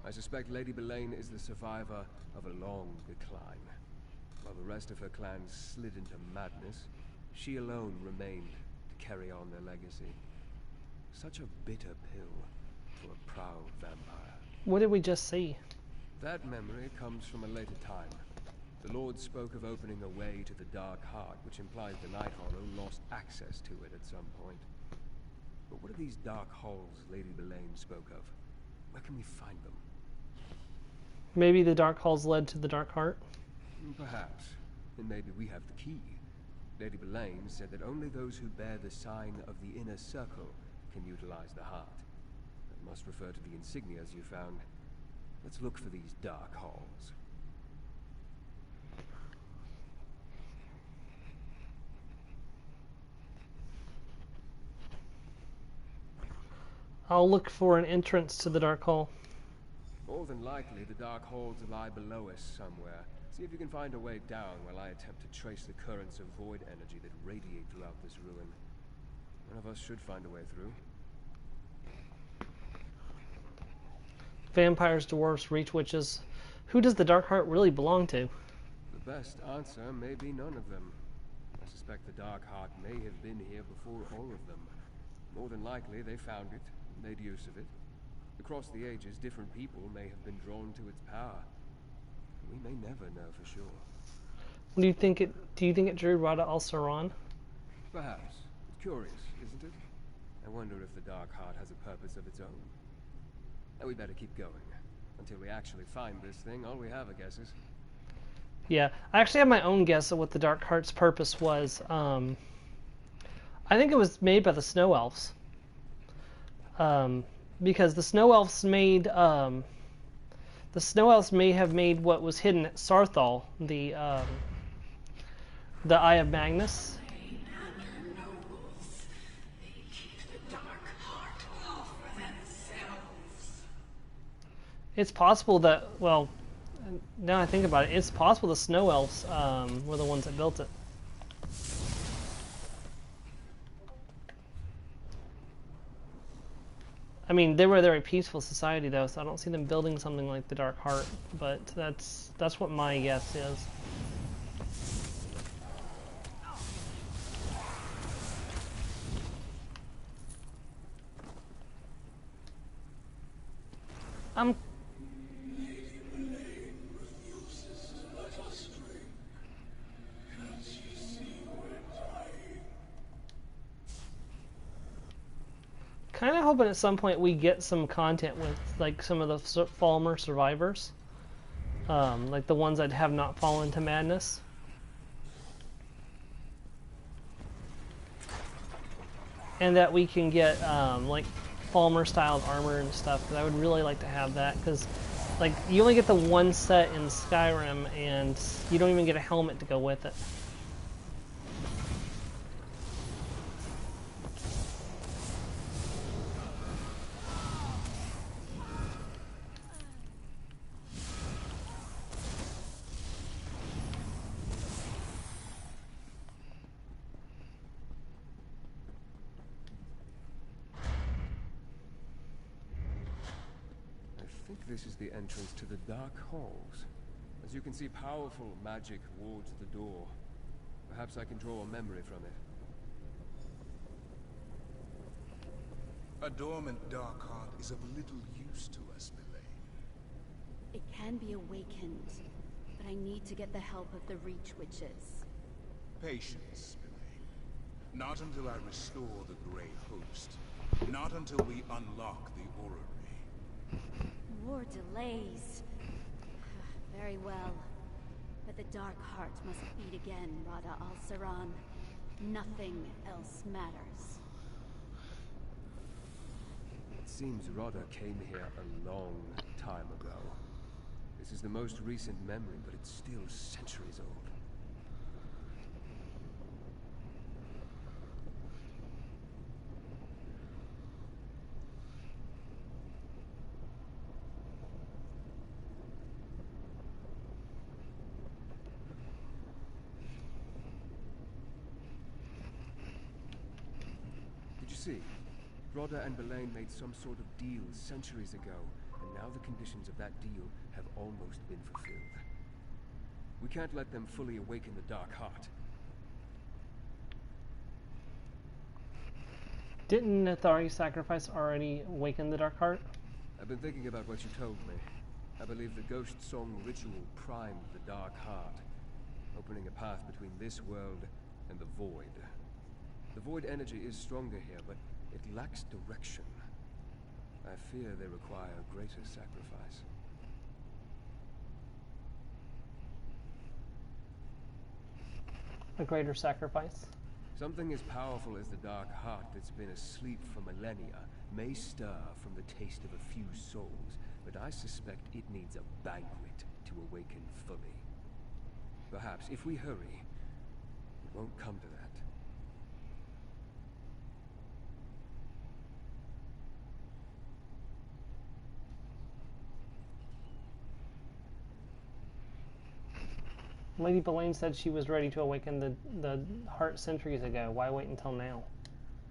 I suspect Lady Belain is the survivor of a long decline. While the rest of her clan slid into madness, she alone remained to carry on their legacy. Such a bitter pill for a proud vampire. What did we just see? That memory comes from a later time. The Lord spoke of opening a way to the Dark Heart, which implies the Nighthollow lost access to it at some point. But what are these dark halls Lady Belain spoke of? Where can we find them? Maybe the dark halls led to the Dark Heart? Perhaps. And maybe we have the key. Lady Belain said that only those who bear the sign of the inner circle can utilize the heart. That must refer to the insignias you found. Let's look for these dark halls. I'll look for an entrance to the Dark Hall. More than likely, the dark halls lie below us somewhere. See if you can find a way down while I attempt to trace the currents of void energy that radiate throughout this ruin. One of us should find a way through. Vampires, dwarves, reach witches. Who does the Dark Heart really belong to? The best answer may be none of them. I suspect the Dark Heart may have been here before all of them. More than likely, they found it, made use of it. Across the ages, different people may have been drawn to its power. We may never know for sure. Do you think it drew Rada al-Saran? Perhaps. It's curious, isn't it? I wonder if the Dark Heart has a purpose of its own. And we better keep going. Until we actually find this thing, all we have, I guess, is... Yeah, I actually have my own guess of what the Dark Heart's purpose was. I think it was made by the Snow Elves. Because the Snow Elves made... the Snow Elves may have made what was hidden at Sarthal, the Eye of Magnus. It's possible that, well, now I think about it, it's possible the Snow Elves were the ones that built it. I mean, they were a very peaceful society, though, so I don't see them building something like the Dark Heart, but that's what my guess is. I'm kind of hoping at some point we get some content with like some of the Falmer survivors, like the ones that have not fallen to madness. And that we can get like Falmer styled armor and stuff, because I would really like to have that, because like you only get the one set in Skyrim and you don't even get a helmet to go with it. This is the entrance to the Dark Halls. As you can see, powerful magic wards the door. Perhaps I can draw a memory from it. A dormant Dark Heart is of little use to us, Belain. It can be awakened, but I need to get the help of the Reach Witches. Patience, Belain. Not until I restore the Grey Host. Not until we unlock the orrery. More delays. Very well. But the Dark Heart must beat again, Rada al-Saran. Nothing else matters. seems Rodder came here a long time ago. This is the most recent memory, but it's still centuries old. Did you see? Rodder and Belain made some sort of deal centuries ago, and now the conditions of that deal have almost been fulfilled. We can't let them fully awaken the Dark Heart. Didn't Nethari's sacrifice already awaken the Dark Heart? I've been thinking about what you told me. I believe the Ghost Song ritual primed the Dark Heart, opening a path between this world and the Void. The Void energy is stronger here, but it lacks direction. I fear they require a greater sacrifice. A greater sacrifice? Something as powerful as the Dark Heart that's been asleep for millennia may stir from the taste of a few souls, but I suspect it needs a banquet to awaken fully. Perhaps, if we hurry, it won't come to that. Lady Belain said she was ready to awaken the heart centuries ago. Why wait until now?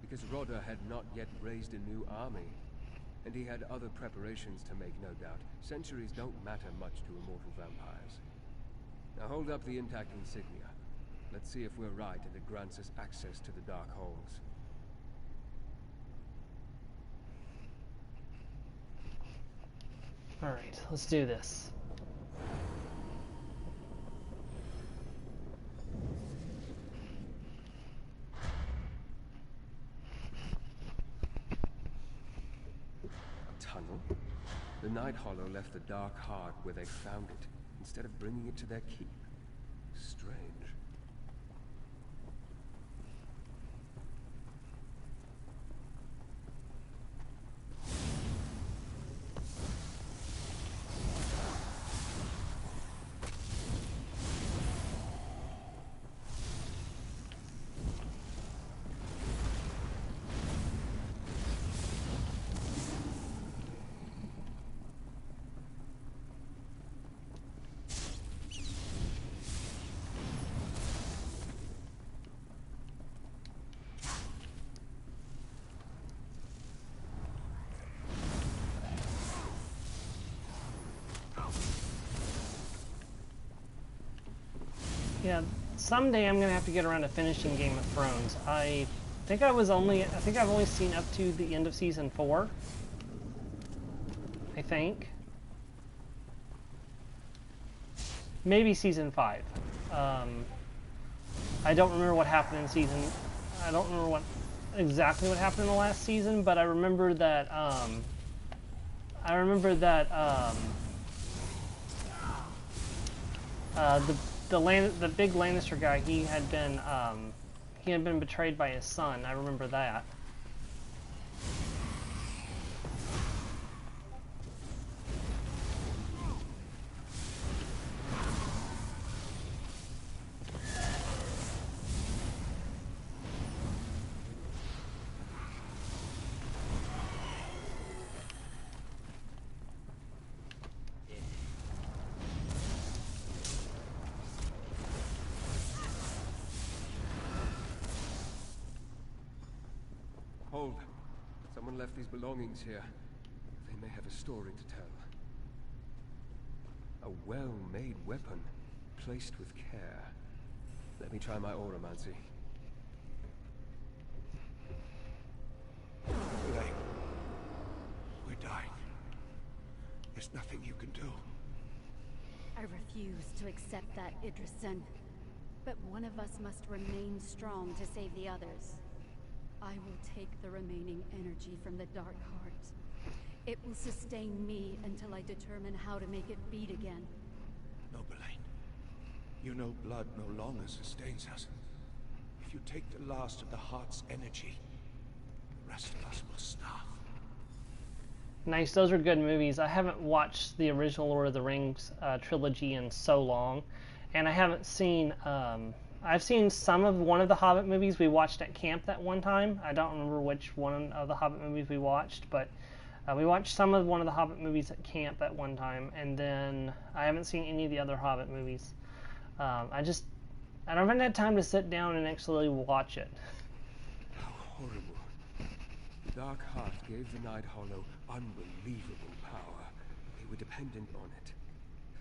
Because Rodder had not yet raised a new army. And he had other preparations to make, no doubt. Centuries don't matter much to immortal vampires. Now hold up the intact insignia. Let's see if we're right and it grants us access to the Dark Halls. Alright, let's do this. Tunnel? The Night Hollow left the Dark Heart where they found it, instead of bringing it to their keep. Strange. Yeah, someday I'm gonna have to get around to finishing Game of Thrones. I think I've only seen up to the end of season 4. I think. Maybe season 5. I don't remember what happened in season. I don't remember exactly what happened in the last season, but I remember that. The big Lannister guy, he had been betrayed by his son. I remember that. Hold. Someone left these belongings here. They may have a story to tell. A well-made weapon, placed with care. Let me try my auramancy. Belain, we're dying. There's nothing you can do. I refuse to accept that, Idrisen. But one of us must remain strong to save the others. I will take the remaining energy from the Dark Heart. It will sustain me until I determine how to make it beat again. No, Belain. You know blood no longer sustains us. If you take the last of the Heart's energy, the rest of us will starve. Nice, those are good movies. I haven't watched the original Lord of the Rings trilogy in so long, and I haven't seen. I've seen some of one of the Hobbit movies we watched at camp that one time. I don't remember which one of the Hobbit movies we watched, but we watched some of one of the Hobbit movies at camp at one time, and then I haven't seen any of the other Hobbit movies. I haven't had time to sit down and actually watch it. How horrible. The Dark Heart gave the Night Hollow unbelievable power. They were dependent on it.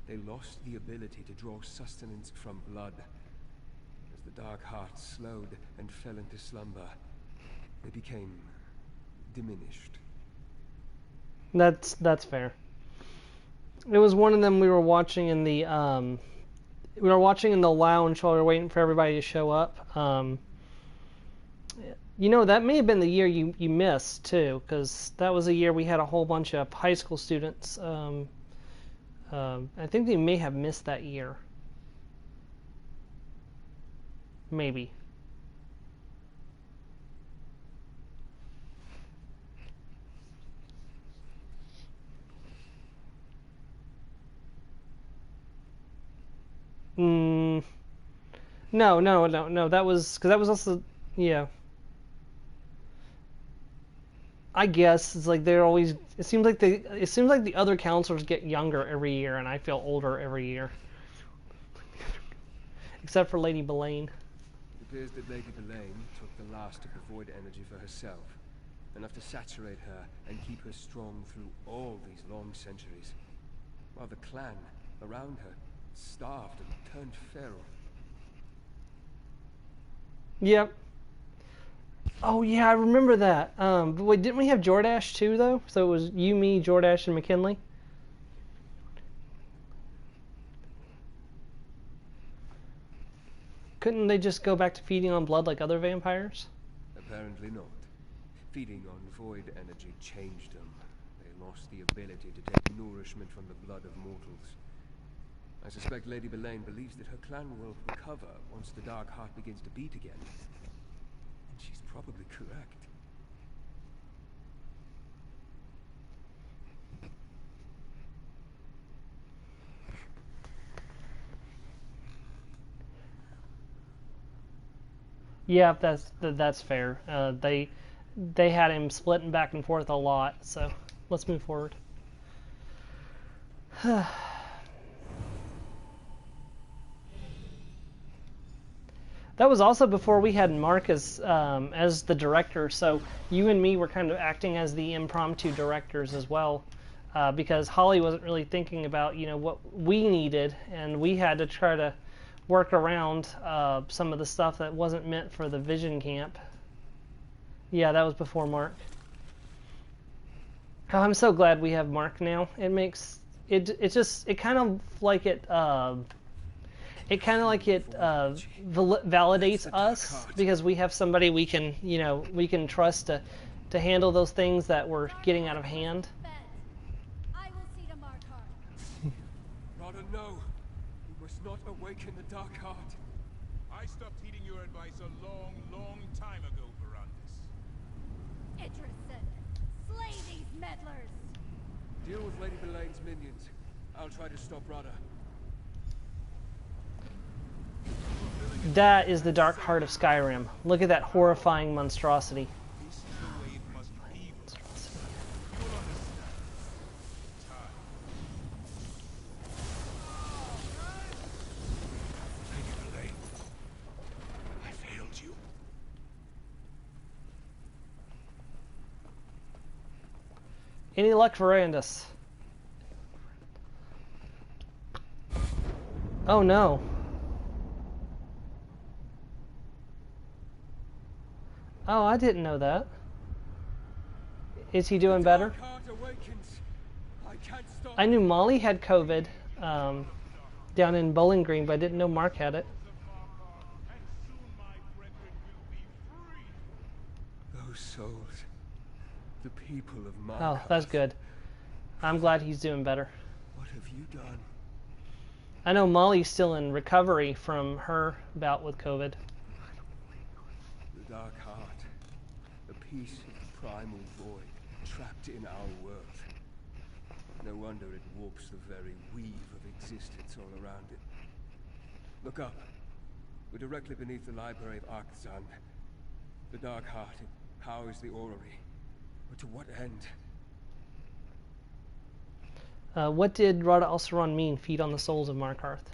They lost the ability to draw sustenance from blood. As the Dark Heart slowed and fell into slumber, they became diminished. That's fair. It was one of them we were watching in the lounge while we were waiting for everybody to show up. You know, that may have been the year you missed, too, because that was a year we had a whole bunch of high school students. I think they may have missed that year. Maybe. No. That was because that was also, yeah. I guess it's like they're always. It seems like the other counselors get younger every year, and I feel older every year. Except for Lady Belaine. It appears that Lady Belaine took the last of the void energy for herself, enough to saturate her and keep her strong through all these long centuries, while the clan around her starved and turned feral. Yep. Oh yeah, I remember that. But wait, didn't we have Jordash too, though? So it was you, me, Jordash, and McKinley? Couldn't they just go back to feeding on blood like other vampires? Apparently not. Feeding on void energy changed them. They lost the ability to take nourishment from the blood of mortals. I suspect Lady Belaine believes that her clan will recover once the Dark Heart begins to beat again. And she's probably correct. Yeah, that's fair. They had him splitting back and forth a lot, so let's move forward. That was also before we had Mark as the director, so you and me were kind of acting as the impromptu directors as well, because Holly wasn't really thinking about what we needed, and we had to try to work around some of the stuff that wasn't meant for the Vision Camp. Yeah, that was before Mark. Oh, I'm so glad we have Mark now. It makes it kind of like it validates us, because we have somebody we can trust to handle those things that were getting out of hand. I will see to Markarth. Rather no. You must not awaken the Dark Heart. I stopped heeding your advice a long, long time ago, Verandis. Idrison, slay these meddlers. Deal with Lady Belaine's minions. I'll try to stop Rada. That is the Dark Heart of Skyrim. Look at that horrifying monstrosity. This is the way it must be. You will understand. Time. Lady Belaine, I failed you. Any luck for Randus? Oh no. Oh, I didn't know that. Is he doing better? I knew Molly had COVID down in Bowling Green, but I didn't know Mark had it. Those souls, the people of Markarth. Oh, that's good. I'm glad he's doing better. What have you done? I know Molly's still in recovery from her bout with COVID. The Dark Heart, a piece of the primal void trapped in our world. No wonder it warps the very weave of existence all around it. Look up. We're directly beneath the library of Arcthzan. The Dark Heart, it powers the orrery. But to what end? What did Rada Alceron mean, feed on the souls of Markarth?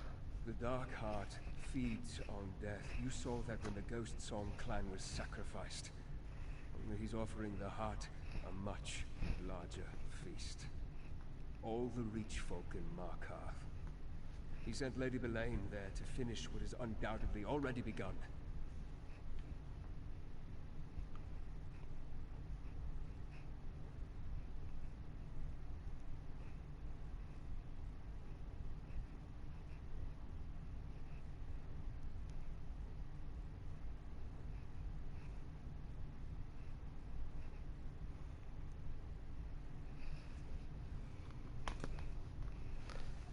The Dark Heart feeds on death. You saw that when the Ghost Song clan was sacrificed. Only he's offering the heart a much larger feast. All the Reach folk in Markarth. He sent Lady Belaine there to finish what has undoubtedly already begun.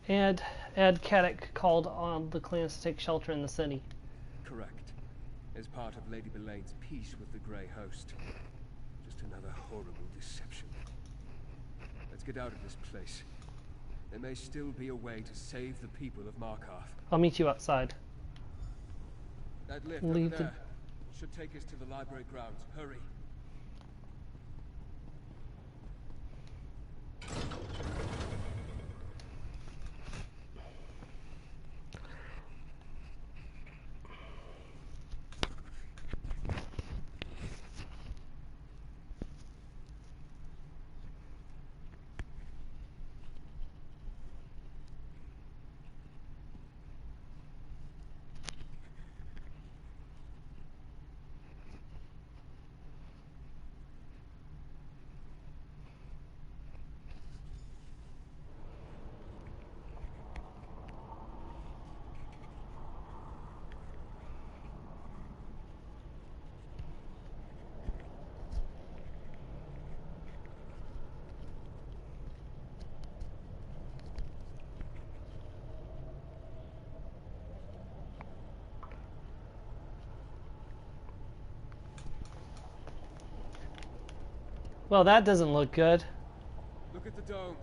And Ed Caddock called on the clans to take shelter in the city. Correct. As part of Lady Belaine's peace with the Grey Host. Just another horrible deception. Let's get out of this place. There may still be a way to save the people of Markarth. I'll meet you outside. That lift over there should take us to the library grounds. Hurry. Well, that doesn't look good. Look at the dome.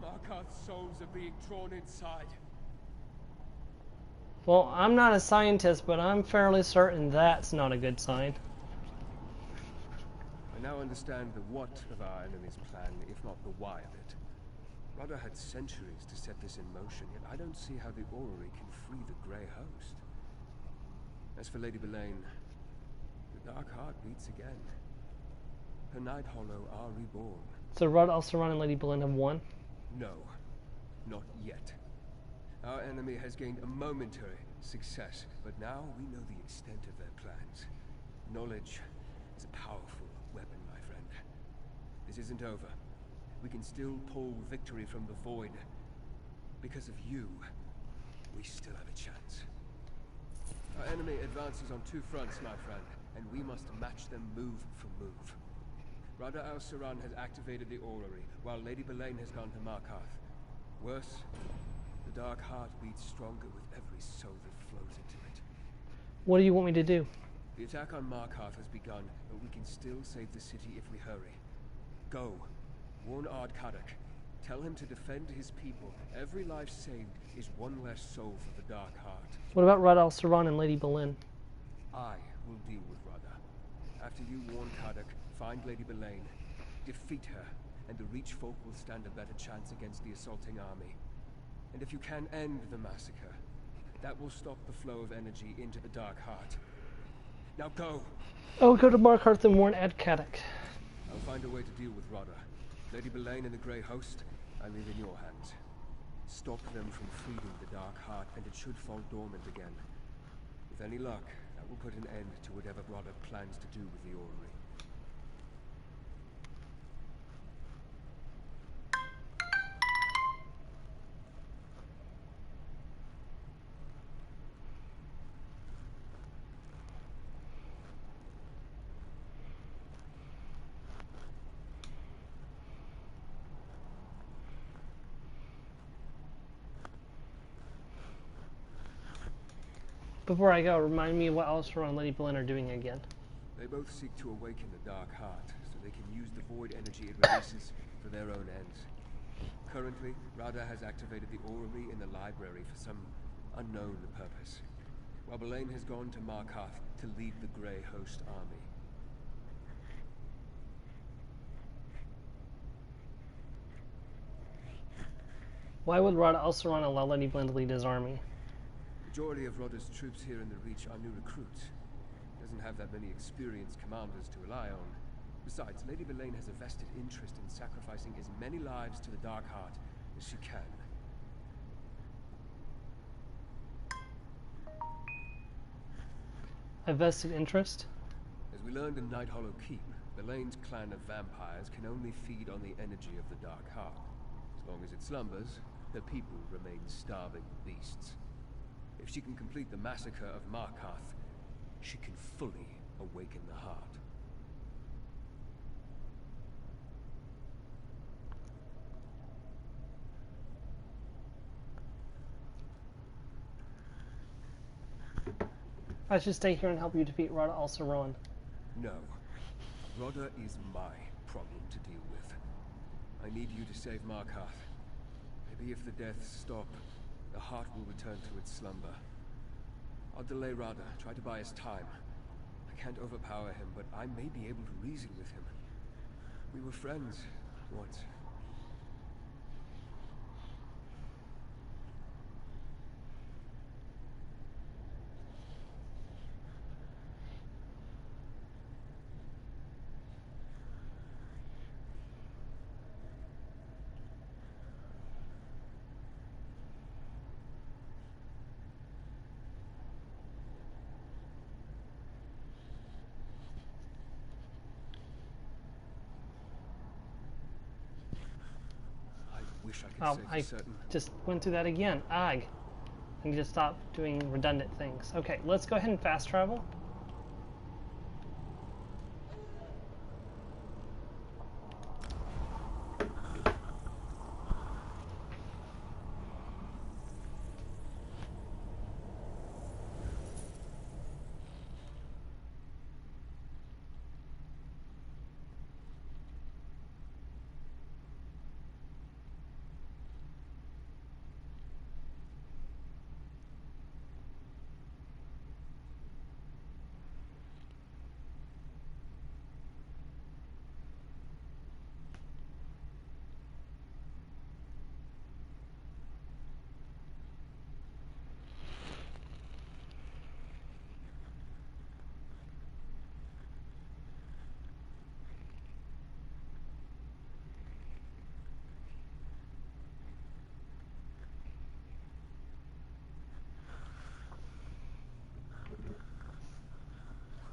Markarth's souls are being drawn inside. Well, I'm not a scientist, but I'm fairly certain that's not a good sign. I now understand the what of our enemy's plan, if not the why of it. Rada had centuries to set this in motion, yet I don't see how the orrery can free the Grey Host. As for Lady Belaine, the Dark Heart beats again. Her Night Hollow are reborn. So Rada Alceron and Lady Belaine have won? No, not yet. Our enemy has gained a momentary success, but now we know the extent of their plans. Knowledge is a powerful weapon, my friend. This isn't over. We can still pull victory from the void. Because of you, we still have a chance. Our enemy advances on two fronts, my friend, and we must match them move for move. Rada Alceron has activated the orrery, while Lady Belaine has gone to Markarth. Worse, the Dark Heart beats stronger with every soul that flows into it. What do you want me to do? The attack on Markarth has begun, but we can still save the city if we hurry. Go. Warn Ard Kadok. Tell him to defend his people. Every life saved is one less soul for the Dark Heart. What about Rada Alceron and Lady Belaine? I will deal with Rada. After you warn Kadok, find Lady Belaine, defeat her, and the Reach folk will stand a better chance against the assaulting army. And if you can end the massacre, that will stop the flow of energy into the Dark Heart. Now go! I'll go to Markarth and warn Ed Caddock. I'll find a way to deal with Rada. Lady Belaine and the Grey Host, I leave in your hands. Stop them from feeding the Dark Heart, and it should fall dormant again. With any luck, that will put an end to whatever Rada plans to do with the orrery. Before I go, remind me what Alceron and Lady Belaine are doing again. They both seek to awaken the Dark Heart, so they can use the void energy it releases for their own ends. Currently, Rada has activated the orrery in the library for some unknown purpose, while Belaine has gone to Markarth to lead the Grey Host army. Why would Rada also run a Lady Blend lead his army? Majority of Rada's troops here in the Reach are new recruits. He doesn't have that many experienced commanders to rely on. Besides, Lady Belaine has a vested interest in sacrificing as many lives to the Dark Heart as she can. A vested interest? As we learned in Night Hollow Keep, Belaine's clan of vampires can only feed on the energy of the Dark Heart. As long as it slumbers, the people remain starving beasts. If she can complete the massacre of Markarth, she can fully awaken the heart. I should stay here and help you defeat Rada al-Saron. No. Rada is my problem to deal with. I need you to save Markarth. Maybe if the deaths stop, the heart will return to its slumber. I'll delay Rada, try to buy us time. I can't overpower him, but I may be able to reason with him. We were friends once. I just went through that again. Ag. I need to stop doing redundant things. Okay, let's go ahead and fast travel.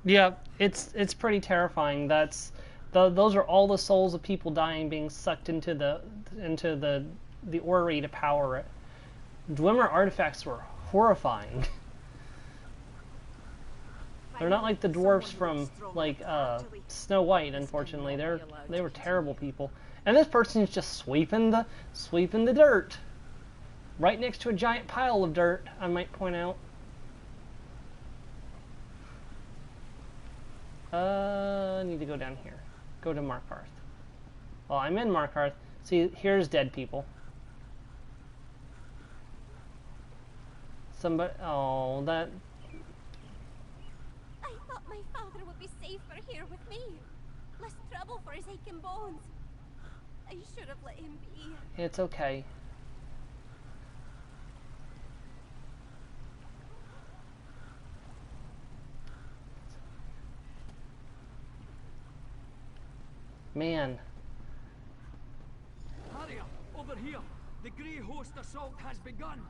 Yeah, it's pretty terrifying. Those are all the souls of people dying, being sucked into the orrery to power it. Dwemer artifacts were horrifying. They're not like the dwarves from Snow White, unfortunately. They were terrible people. And this person's just sweeping the dirt, right next to a giant pile of dirt, I might point out. I need to go down here. Go to Markarth. Well, I'm in Markarth. See, here's dead people. Somebody. Oh, that. I thought my father would be safer here with me. Less trouble for his aching bones. I should have let him be. It's okay. Man. Harrier, over here. The Grey Host assault has begun.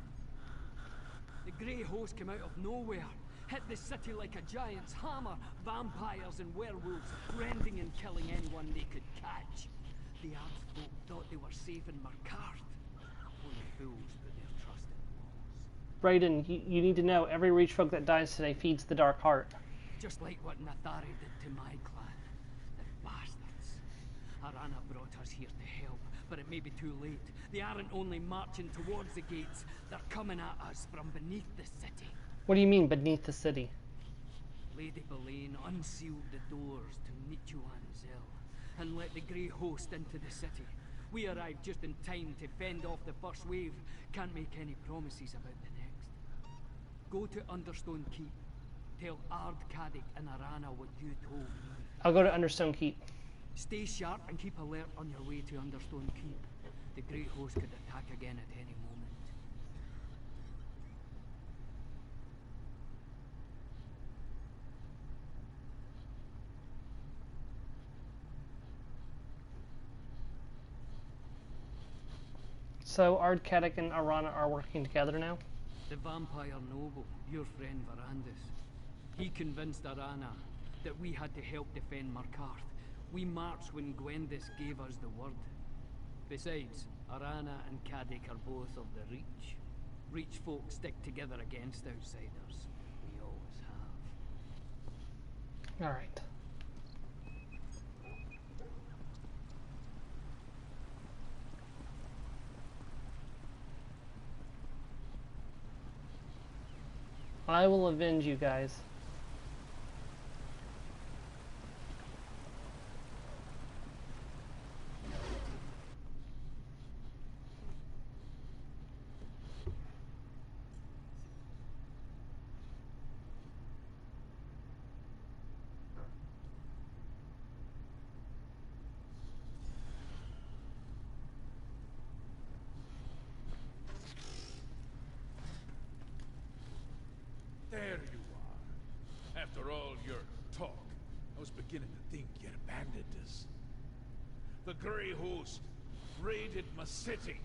The Grey Host came out of nowhere, hit the city like a giant's hammer, vampires and werewolves rending and killing anyone they could catch. The Aardfolk thought they were safe in Markarth. Only fools put their trust in walls. Brayden, you need to know, every Reachfolk that dies today feeds the Dark Heart. Just like what Nathari did to my clan. The bastards. Arana brought us here to help, but it may be too late. They aren't only marching towards the gates, they're coming at us from beneath the city. What do you mean, beneath the city? Lady Belaine unsealed the doors to Nichuan Zil and let the Grey Host into the city. We arrived just in time to fend off the first wave. Can't make any promises about the next. Go to Understone Keep. Tell Ard, Caddick and Arana what you told me. I'll go to Understone Keep. Stay sharp and keep alert on your way to Understone Keep. The Great Host could attack again at any moment. So Ard, Caddick, and Arana are working together now? The vampire noble, your friend Varandus. He convinced Arana that we had to help defend Markarth. We marched when Gwendis gave us the word. Besides, Arana and Caddick are both of the Reach. Reach folk stick together against outsiders. We always have. Alright. I will avenge you guys. There you are. After all your talk, I was beginning to think you'd abandoned us. The Grey Host raided my city.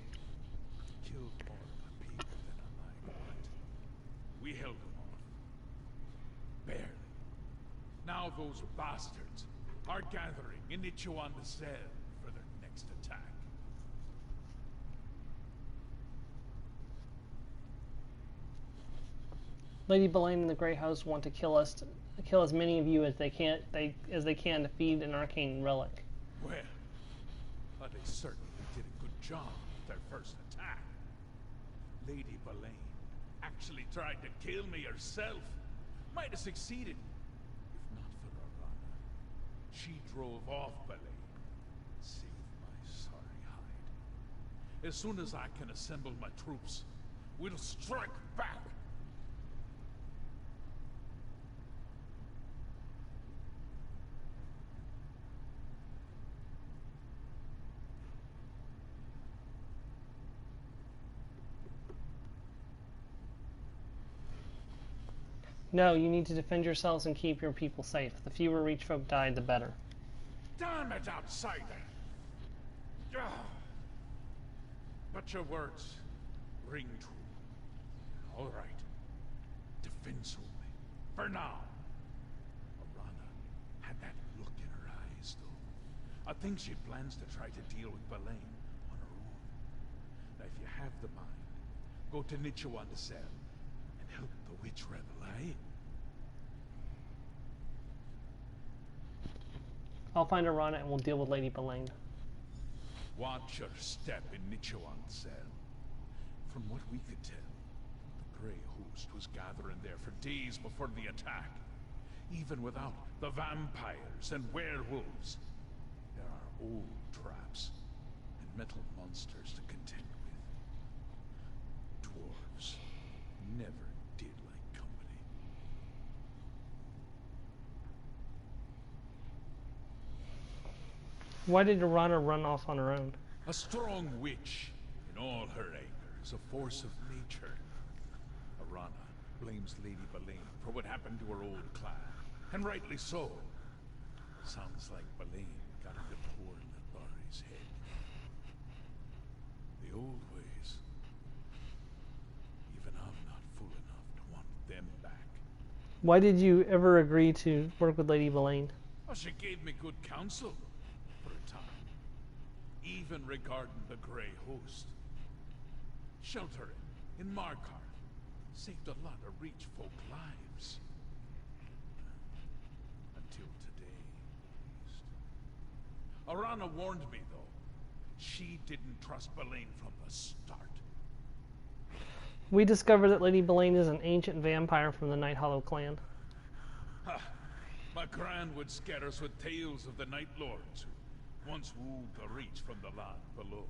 Killed more of my people than I like, but we held them off. Barely. Now those bastards are gathering in Nichuan the Cell for their next attack. Lady Belaine and the Grey Host want to kill us, kill as many of you as they can to feed an arcane relic. Well, but they certainly did a good job with their first attack. Lady Belaine actually tried to kill me herself. Might have succeeded, if not for Arana. She drove off Belaine, saved my sorry hide. As soon as I can assemble my troops, we'll strike back. No, you need to defend yourselves and keep your people safe. The fewer Reach folk die, the better. Damn it, outsider! Ugh. But your words ring true. All right. Defense only. For now. Arana had that look in her eyes, though. I think she plans to try to deal with Belaine on her own. Now, if you have the mind, go to Nichuan the Cell and help the witch rebel, eh? I'll find Arana and we'll deal with Lady Belaine. Watch your step in Nichuan Cell. From what we could tell, the Grey Host was gathering there for days before the attack. Even without the vampires and werewolves, there are old traps and metal monsters to contend with. Dwarves never did like company. Why did Arana run off on her own? A strong witch, in all her anger, is a force of nature. Arana blames Lady Belaine for what happened to her old clan, and rightly so. Sounds like Belaine got into poor Latbari's head. The old ways. Even I'm not fool enough to want them back. Why did you ever agree to work with Lady Belaine? Well, she gave me good counsel for a time. Even regarding the Grey Host. Sheltering in Markarth saved a lot of Reach folk lives. Until today, at least. Arana warned me, though. She didn't trust Belaine from the start. We discovered that Lady Belaine is an ancient vampire from the Night Hollow clan. Ha! My gran would scare us with tales of the Night Lords, who once wooed the reach from the land below.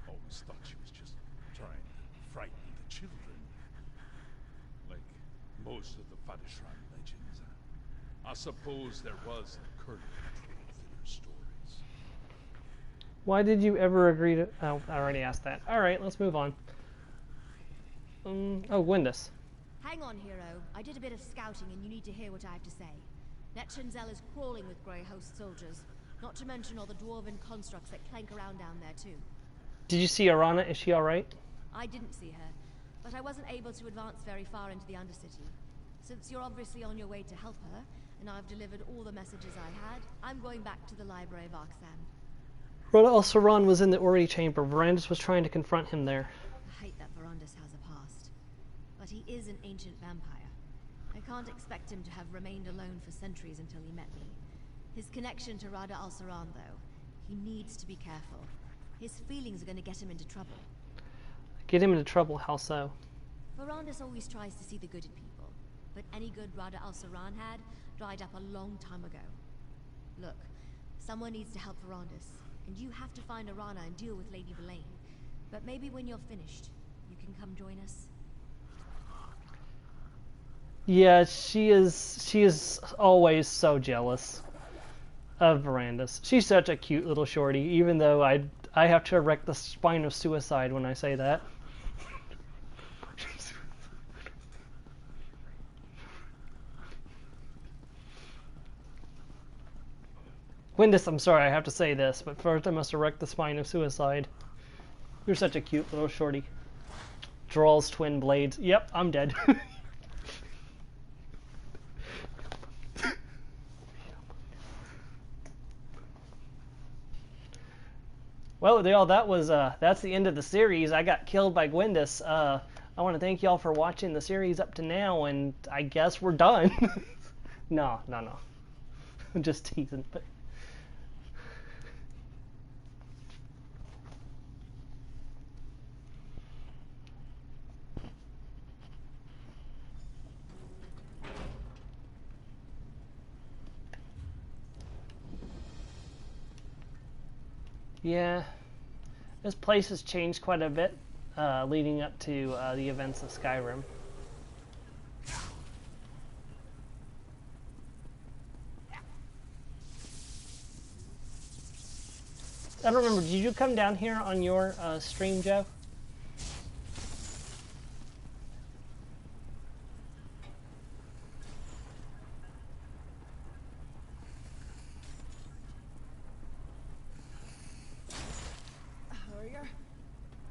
Always thought she was just trying to frighten the children. Like most of the Fadishran legends. I suppose there was a kernel of truth in her stories. Why did you ever agree to... Oh, I already asked that. Alright, let's move on. Oh, Gwendis. Hang on, hero. I did a bit of scouting and you need to hear what I have to say. Netchenzel is crawling with Grey Host soldiers. Not to mention all the dwarven constructs that clank around down there too. Did you see Arana? Is she alright? I didn't see her, but I wasn't able to advance very far into the Undercity. Since you're obviously on your way to help her, and I've delivered all the messages I had, I'm going back to the Library of Arksan. Rhoda Al-Saran was in the Ori chamber. Verandis was trying to confront him there. I hate that Verandis has a past. But he is an ancient vampire. I can't expect him to have remained alone for centuries until he met me. His connection to Rada Al-Saran, though, he needs to be careful. His feelings are going to get him into trouble. Get him into trouble? How so? Verandis always tries to see the good in people, but any good Rada Al-Saran had dried up a long time ago. Look, someone needs to help Verandis, and you have to find Arana and deal with Lady Verlaine. But maybe when you're finished, you can come join us. Yeah, she is always so jealous of Verandis. She's such a cute little shorty, even though I have to erect the spine of suicide when I say that. Gwendis, I'm sorry I have to say this, but first I must erect the spine of suicide. You're such a cute little shorty. Drawls twin blades. Yep, I'm dead. Well, y'all, that's the end of the series. I got killed by Gwendis. I want to thank y'all for watching the series up to now, and I guess we're done. No. I'm just teasing. But yeah, this place has changed quite a bit leading up to the events of Skyrim. I don't remember, did you come down here on your stream, Joe? Hurrier,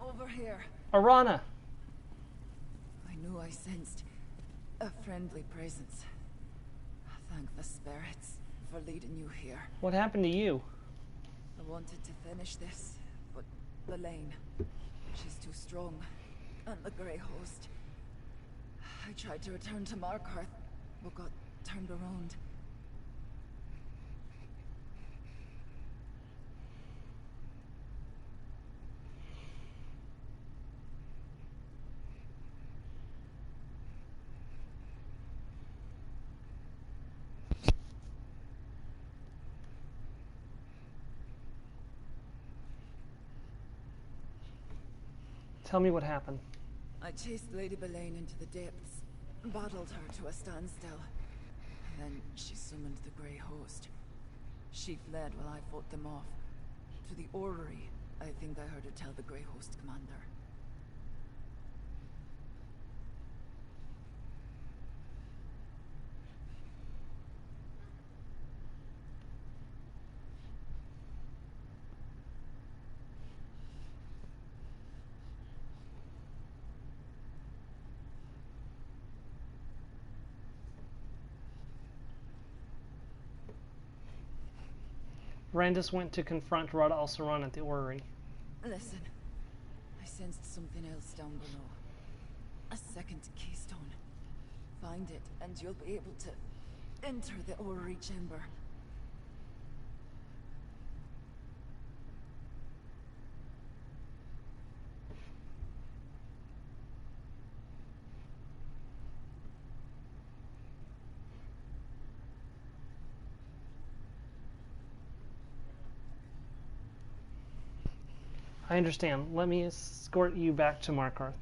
over here. Arana! I knew I sensed a friendly presence. Thank the spirits for leading you here. What happened to you? I wanted to finish this, but Verlaine, she's too strong. And the Grey Host. I tried to return to Markarth, but got turned around. Tell me what happened. I chased Lady Verlaine into the depths, battled her to a standstill. Then she summoned the Grey Host. She fled while I fought them off. To the orrery, I think I heard her tell the Grey Host commander. Randus went to confront Rada Al-Saran at the orrery. Listen, I sensed something else down below. A second keystone. Find it, and you'll be able to enter the orrery chamber. I understand. Let me escort you back to Markarth.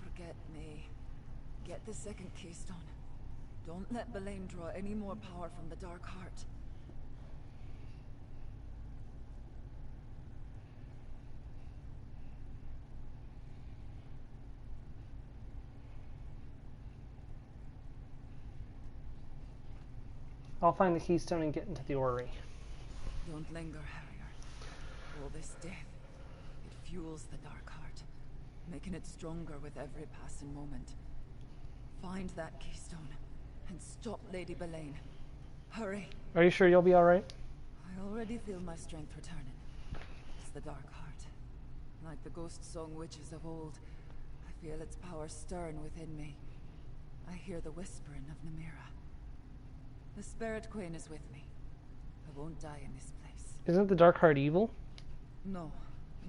Forget me. Get the second keystone. Don't let Belain draw any more power from the Dark Heart. I'll find the keystone and get into the orrery. Don't linger, Harrier. All this death, it fuels the Dark Heart, making it stronger with every passing moment. Find that keystone and stop Lady Belain. Hurry. Are you sure you'll be alright? I already feel my strength returning. It's the Dark Heart. Like the ghost song witches of old, I feel its power stirring within me. I hear the whispering of Namira. The Spirit Queen is with me. I won't die in this place. Isn't the Dark Heart evil? No,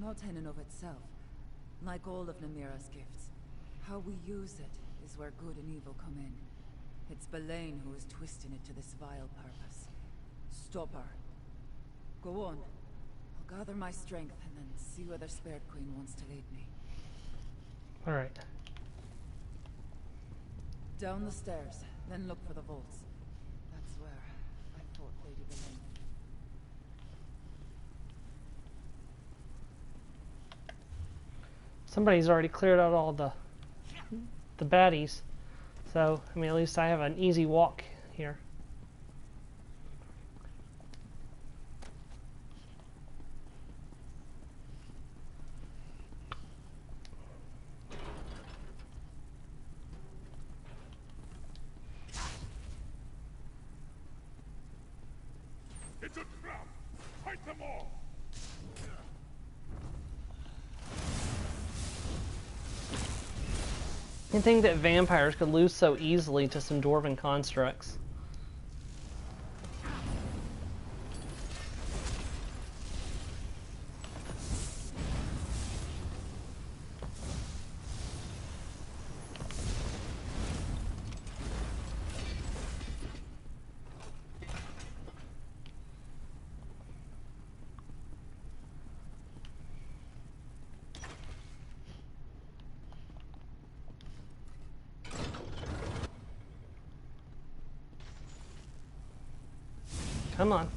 not in and of itself. Like all of Namira's gifts, how we use it is where good and evil come in. It's Belain who is twisting it to this vile purpose. Stop her. Go on. I'll gather my strength and then see where the Spirit Queen wants to lead me. Alright. Down the stairs, then look for the vaults. That's where I fought Lady Belain. Somebody's already cleared out all the baddies. So, I mean, at least I have an easy walk here. It's a trap! Fight them all! You think that vampires could lose so easily to some dwarven constructs? Come on.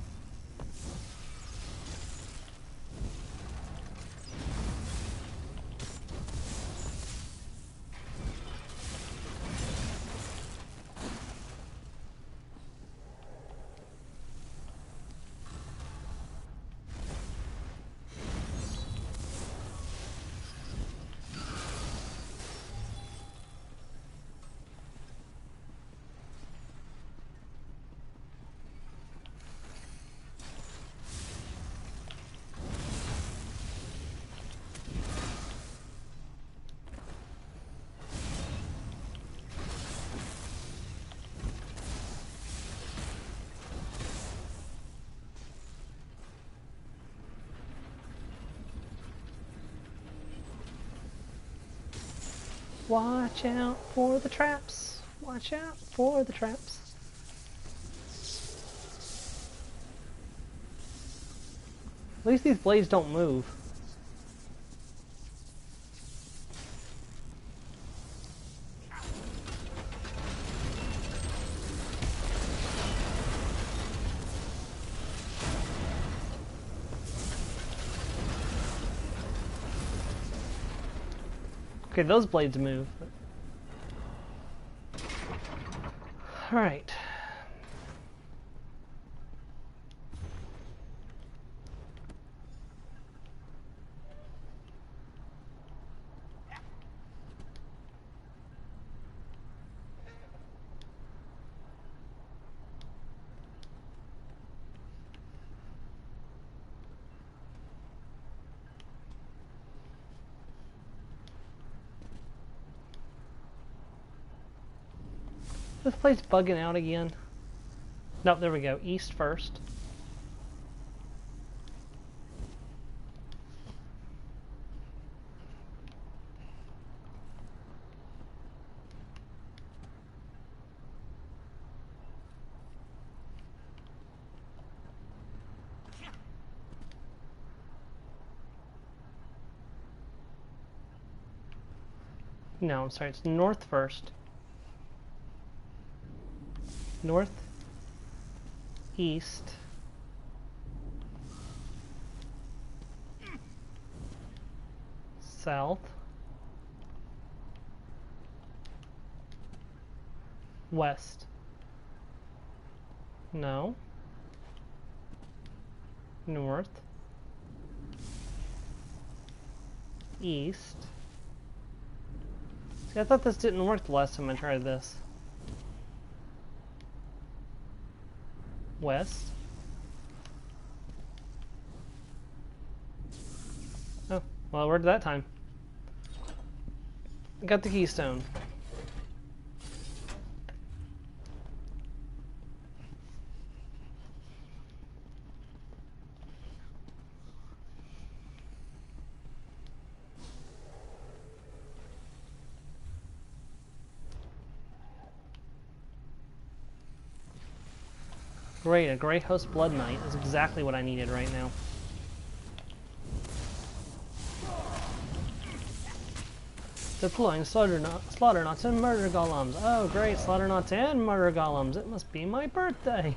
Watch out for the traps. Watch out for the traps. At least these blades don't move. Okay, those blades move. Alright. This place bugging out again. Nope, there we go. East first. No, I'm sorry, it's north first. North, east, south, west. No. North, east. See, I thought this didn't work the last time I tried this. West. Oh, well, it worked that time. Got the keystone. Great, a Grey Host Blood Knight is exactly what I needed right now. Deploying Slaughternauts and Murder Golems. Oh great, Slaughternauts and Murder Golems. It must be my birthday.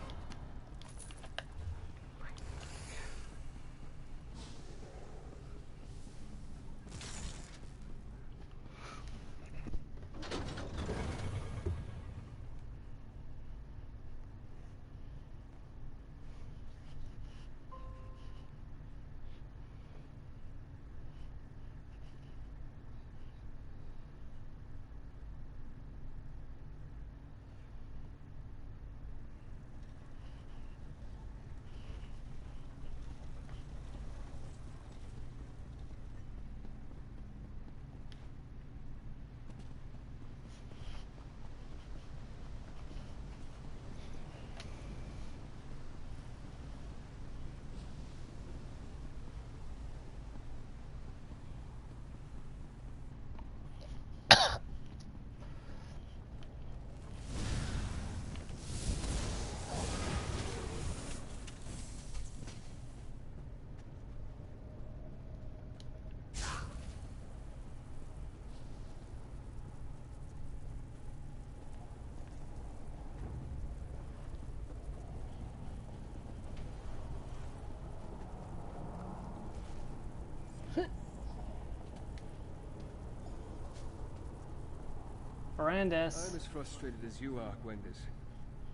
Brandis. I'm as frustrated as you are, Gwendis.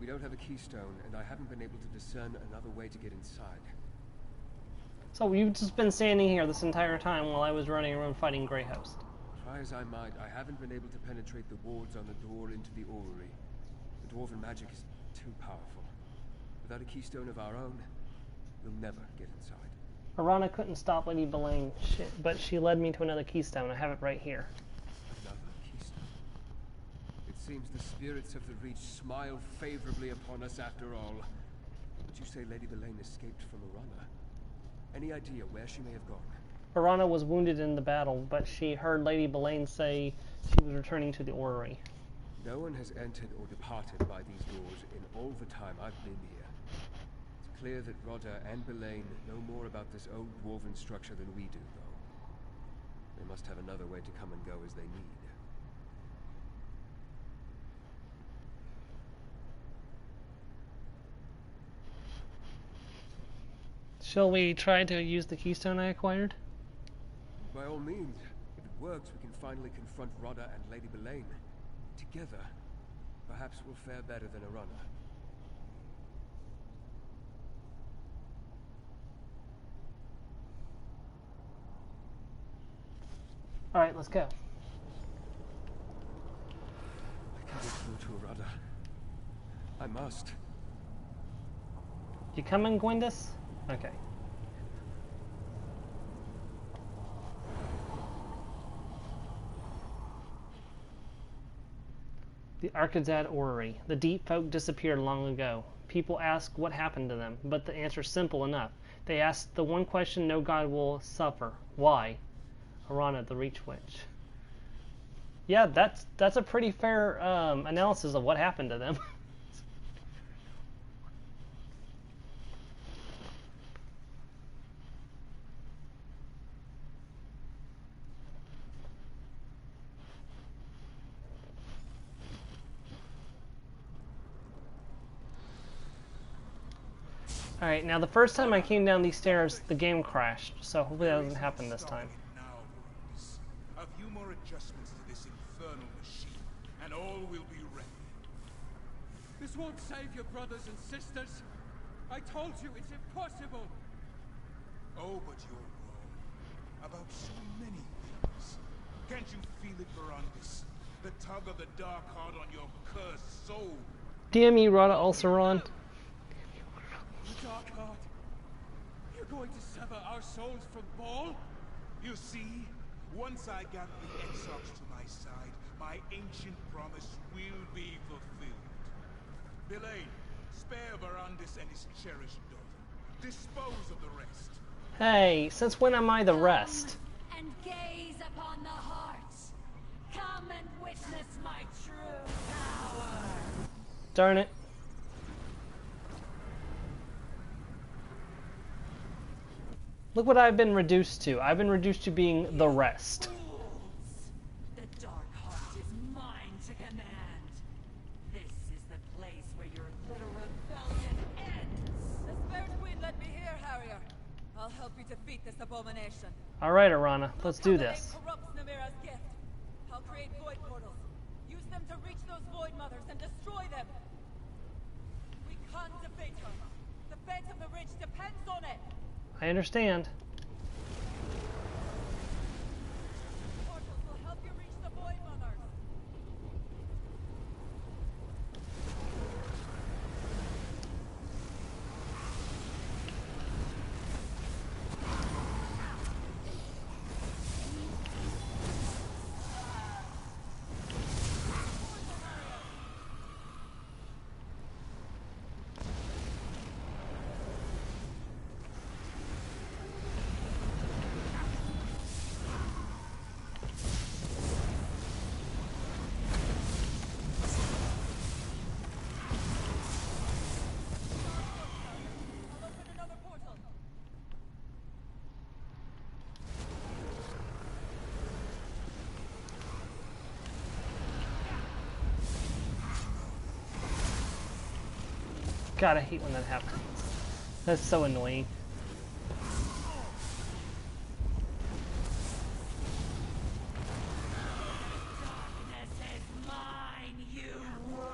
We don't have a keystone, and I haven't been able to discern another way to get inside. So you've just been standing here this entire time while I was running around fighting Grey Host. Try as I might, I haven't been able to penetrate the wards on the door into the orrery. The dwarven magic is too powerful. Without a keystone of our own, we'll never get inside. Arana couldn't stop Lady Belaine, but she led me to another keystone. I have it right here. Another keystone. It seems the spirits of the Reach smile favorably upon us after all. But you say Lady Belaine escaped from Arana. Any idea where she may have gone? Arana was wounded in the battle, but she heard Lady Belaine say she was returning to the orrery. No one has entered or departed by these doors in all the time I've been here. It's clear that Rodda and Belaine know more about this old dwarven structure than we do, though. They must have another way to come and go as they need. Shall we try to use the keystone I acquired? By all means. If it works, we can finally confront Rodda and Lady Belaine. Together, perhaps we'll fare better than Arana. Alright, let's go. I can get through to Rodda. I must. You coming, Gwendis? Okay. The Arkazad Orrery. The deep folk disappeared long ago. People ask what happened to them, but the answer's simple enough. They ask the one question no god will suffer. Why? Arana, the Reach Witch. Yeah, that's a pretty fair analysis of what happened to them. Alright, now the first time I came down these stairs, the game crashed, so hopefully that doesn't happen this time. Now, boys. A few more adjustments to this infernal machine, and all will be ready. This won't save your brothers and sisters. I told you it's impossible. Oh, but you're wrong. About so many things. Can't you feel it, Verandis? The tug of the dark heart on your cursed soul. Damn you, Rada Ulceron. The Dark Heart. You're going to sever our souls from Ball? You see, once I got the Exarchs to my side, my ancient promise will be fulfilled. Villain, spare Verandis and his cherished daughter. Dispose of the rest. Hey, since when am I the rest? And gaze upon the hearts. Come and witness my true power. Darn it. Look what I've been reduced to. I've been reduced to being the rest. The Dark Heart is mine to command. This is the place where your little rebellion ends. The Spirit Queen led me here, Harrier. I'll help you defeat this abomination. Alright, Arana, let's do Covenant this. corrupts Namira's gift. I'll create void portals. Use them to reach those void mothers and destroy them. We can't defeat her. The fate of the Ridge depends on it. I understand. Portals will help you reach the void mothers. I'll open another portal. God, I hate when that happens. That's so annoying. Darkness is mine, you worm.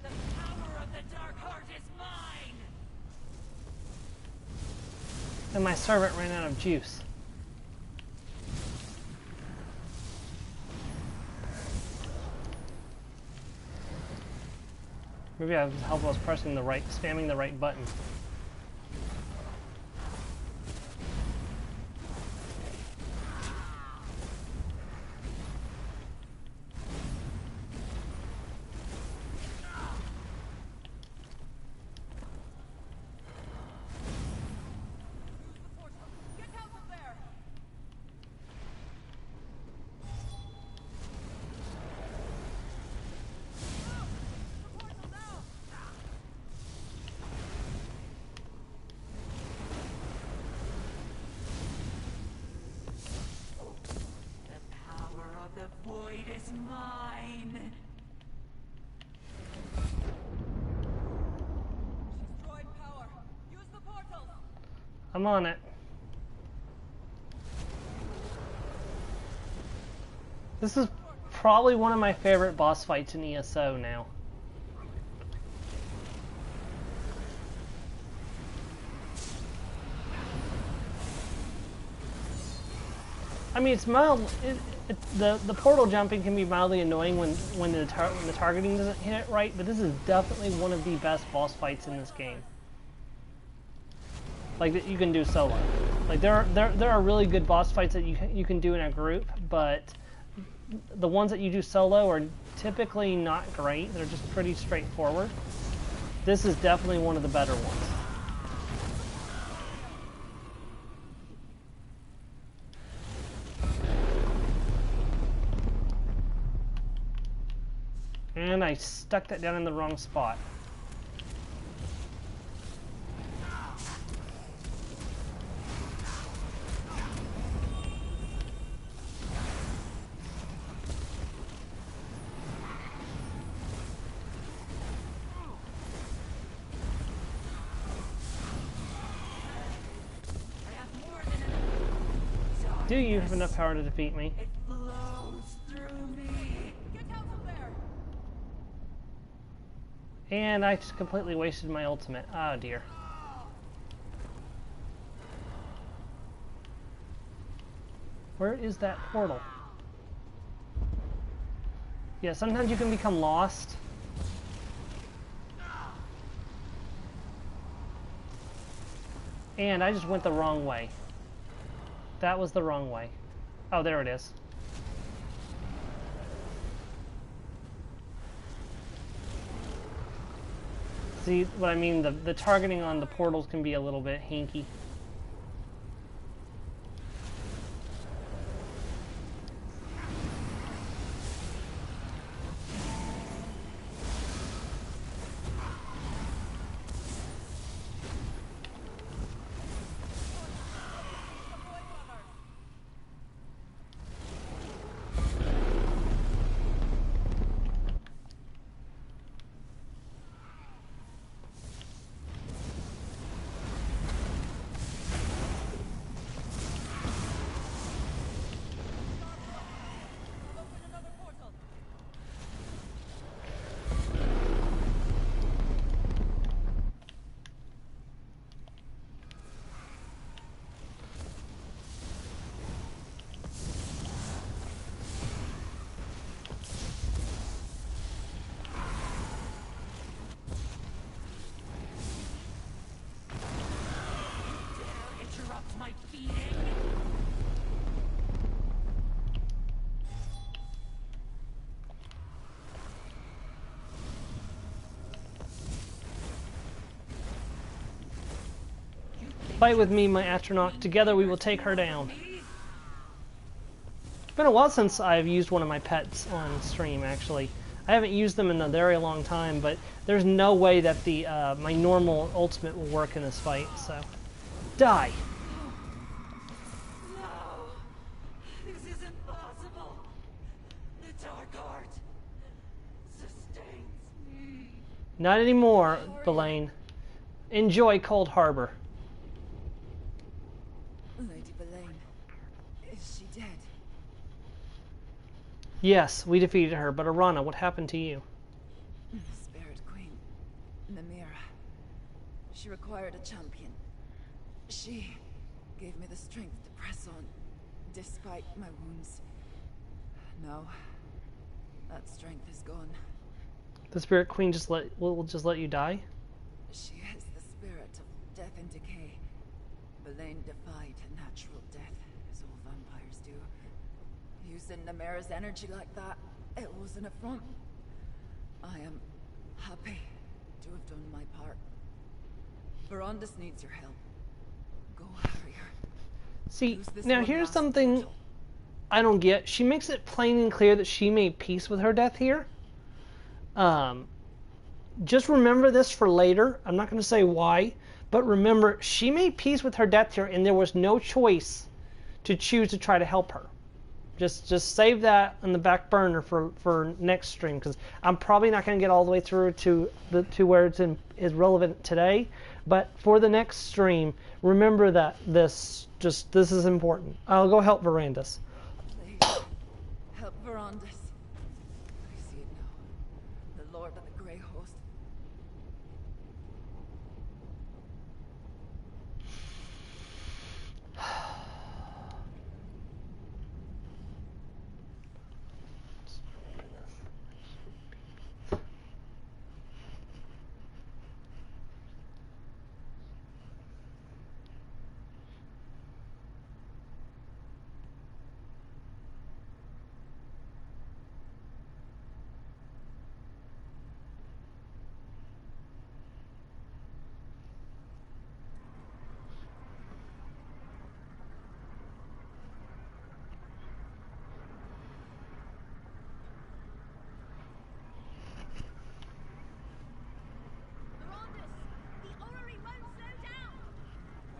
The power of the Dark Heart is mine. And my servant ran out of juice. Maybe I was help us pressing the right, spamming the right button. Use the portal. Get out of there. The portal now. The power of the void is mine. She's drawing power. Use the portals. I'm on it. This is probably one of my favorite boss fights in ESO now. I mean, it's mild. The portal jumping can be mildly annoying when the targeting doesn't hit it right, but this is definitely one of the best boss fights in this game. Like that you can do solo. Like there are really good boss fights that you can do in a group, but the ones that you do solo are typically not great. They're just pretty straightforward. This is definitely one of the better ones. And I stuck that down in the wrong spot. Do you have enough power to defeat me? It flows through me. Get out of there! And I just completely wasted my ultimate. Oh dear. Where is that portal? Yeah, sometimes you can become lost. And I just went the wrong way. That was the wrong way. Oh, there it is. See what I mean? The targeting on the portals can be a little bit hinky. Interrupt my feeding. Fight with me, my astronaut. Together we will take her down. It's been a while since I've used one of my pets on stream, actually. I haven't used them in a very long time, but there's no way that the my normal ultimate will work in this fight, so... Die! No, this isn't possible. The Dark Heart sustains me. Not anymore, Belaine. Enjoy Cold Harbor. Lady Belaine, is she dead? Yes, we defeated her, but Arana, what happened to you? The Spirit Queen, Namira. She required a champion. She gave me the strength to press on, despite my wounds. Now, that strength is gone. The Spirit Queen will just let you die? She is the spirit of death and decay. Belaine defied a natural death, as all vampires do. Using Namira's energy like that, it was an affront. I am happy to have done my part. Verandis needs your help. Go, Harrier. See, now here's something I don't get. She makes it plain and clear that she made peace with her death here. Just remember this for later. I'm not going to say why, but remember, she made peace with her death here, and there was no choice to choose to try to help her. Just save that on the back burner for next stream, because I'm probably not going to get all the way through to where is relevant today. But for the next stream, remember that this is important. I'll go help Verandis. Please, help Verandis. I see it now. The Lord of the Grey Host.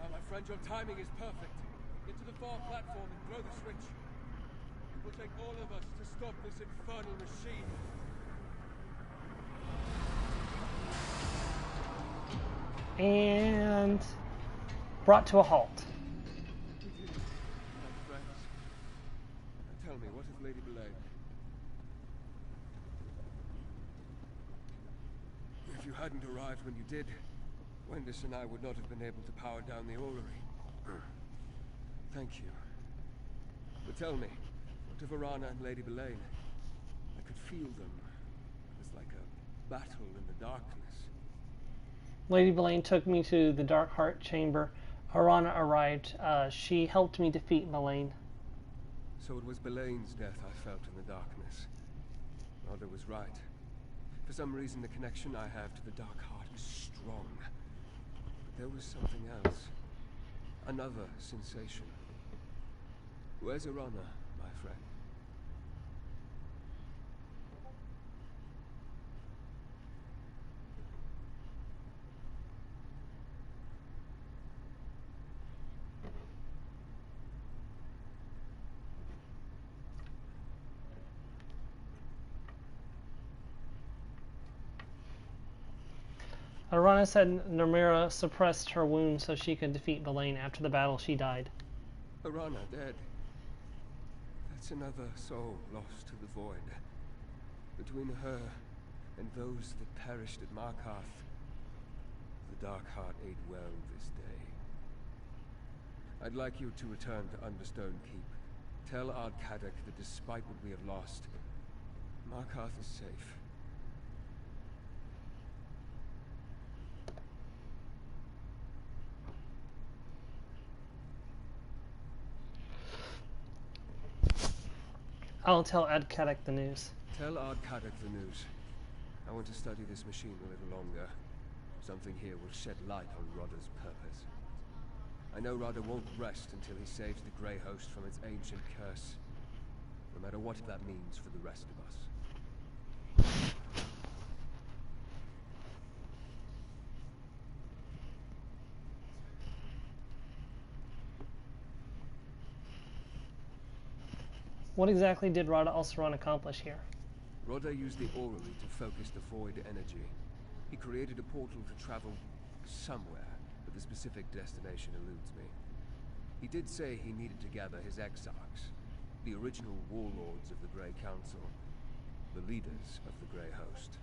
My friend, your timing is perfect. Get to the far platform and throw the switch. It will take all of us to stop this infernal machine. And brought to a halt. My friends, you hadn't arrived when you did, Wendis and I would not have been able to power down the orrery. Thank you. But tell me, what of Arana and Lady Belaine? I could feel them. It was like a battle in the darkness. Lady Belaine took me to the Dark Heart Chamber. Arana arrived. She helped me defeat Belaine. So it was Belaine's death I felt in the darkness. Rodda was right. For some reason, the connection I have to the Dark Heart is strong. But there was something else. Another sensation. Where's Arana, my friend? Arana said Namira suppressed her wound so she could defeat Belaine. After the battle, she died. Arana dead. That's another soul lost to the void. Between her and those that perished at Markarth, the Dark Heart ate well this day. I'd like you to return to Understone Keep. Tell Ardkadek that despite what we have lost, Markarth is safe. I'll tell Ardkadek the news. Tell Ardkadek the news. I want to study this machine a little longer. Something here will shed light on Rodda's purpose. I know Rodda won't rest until he saves the Grey Host from its ancient curse. No matter what that means for the rest of us. What exactly did Rodda Alceron accomplish here? Rodda used the orrery to focus the void energy. He created a portal to travel somewhere, but the specific destination eludes me. He did say he needed to gather his exarchs, the original warlords of the Grey Council, the leaders of the Grey Host.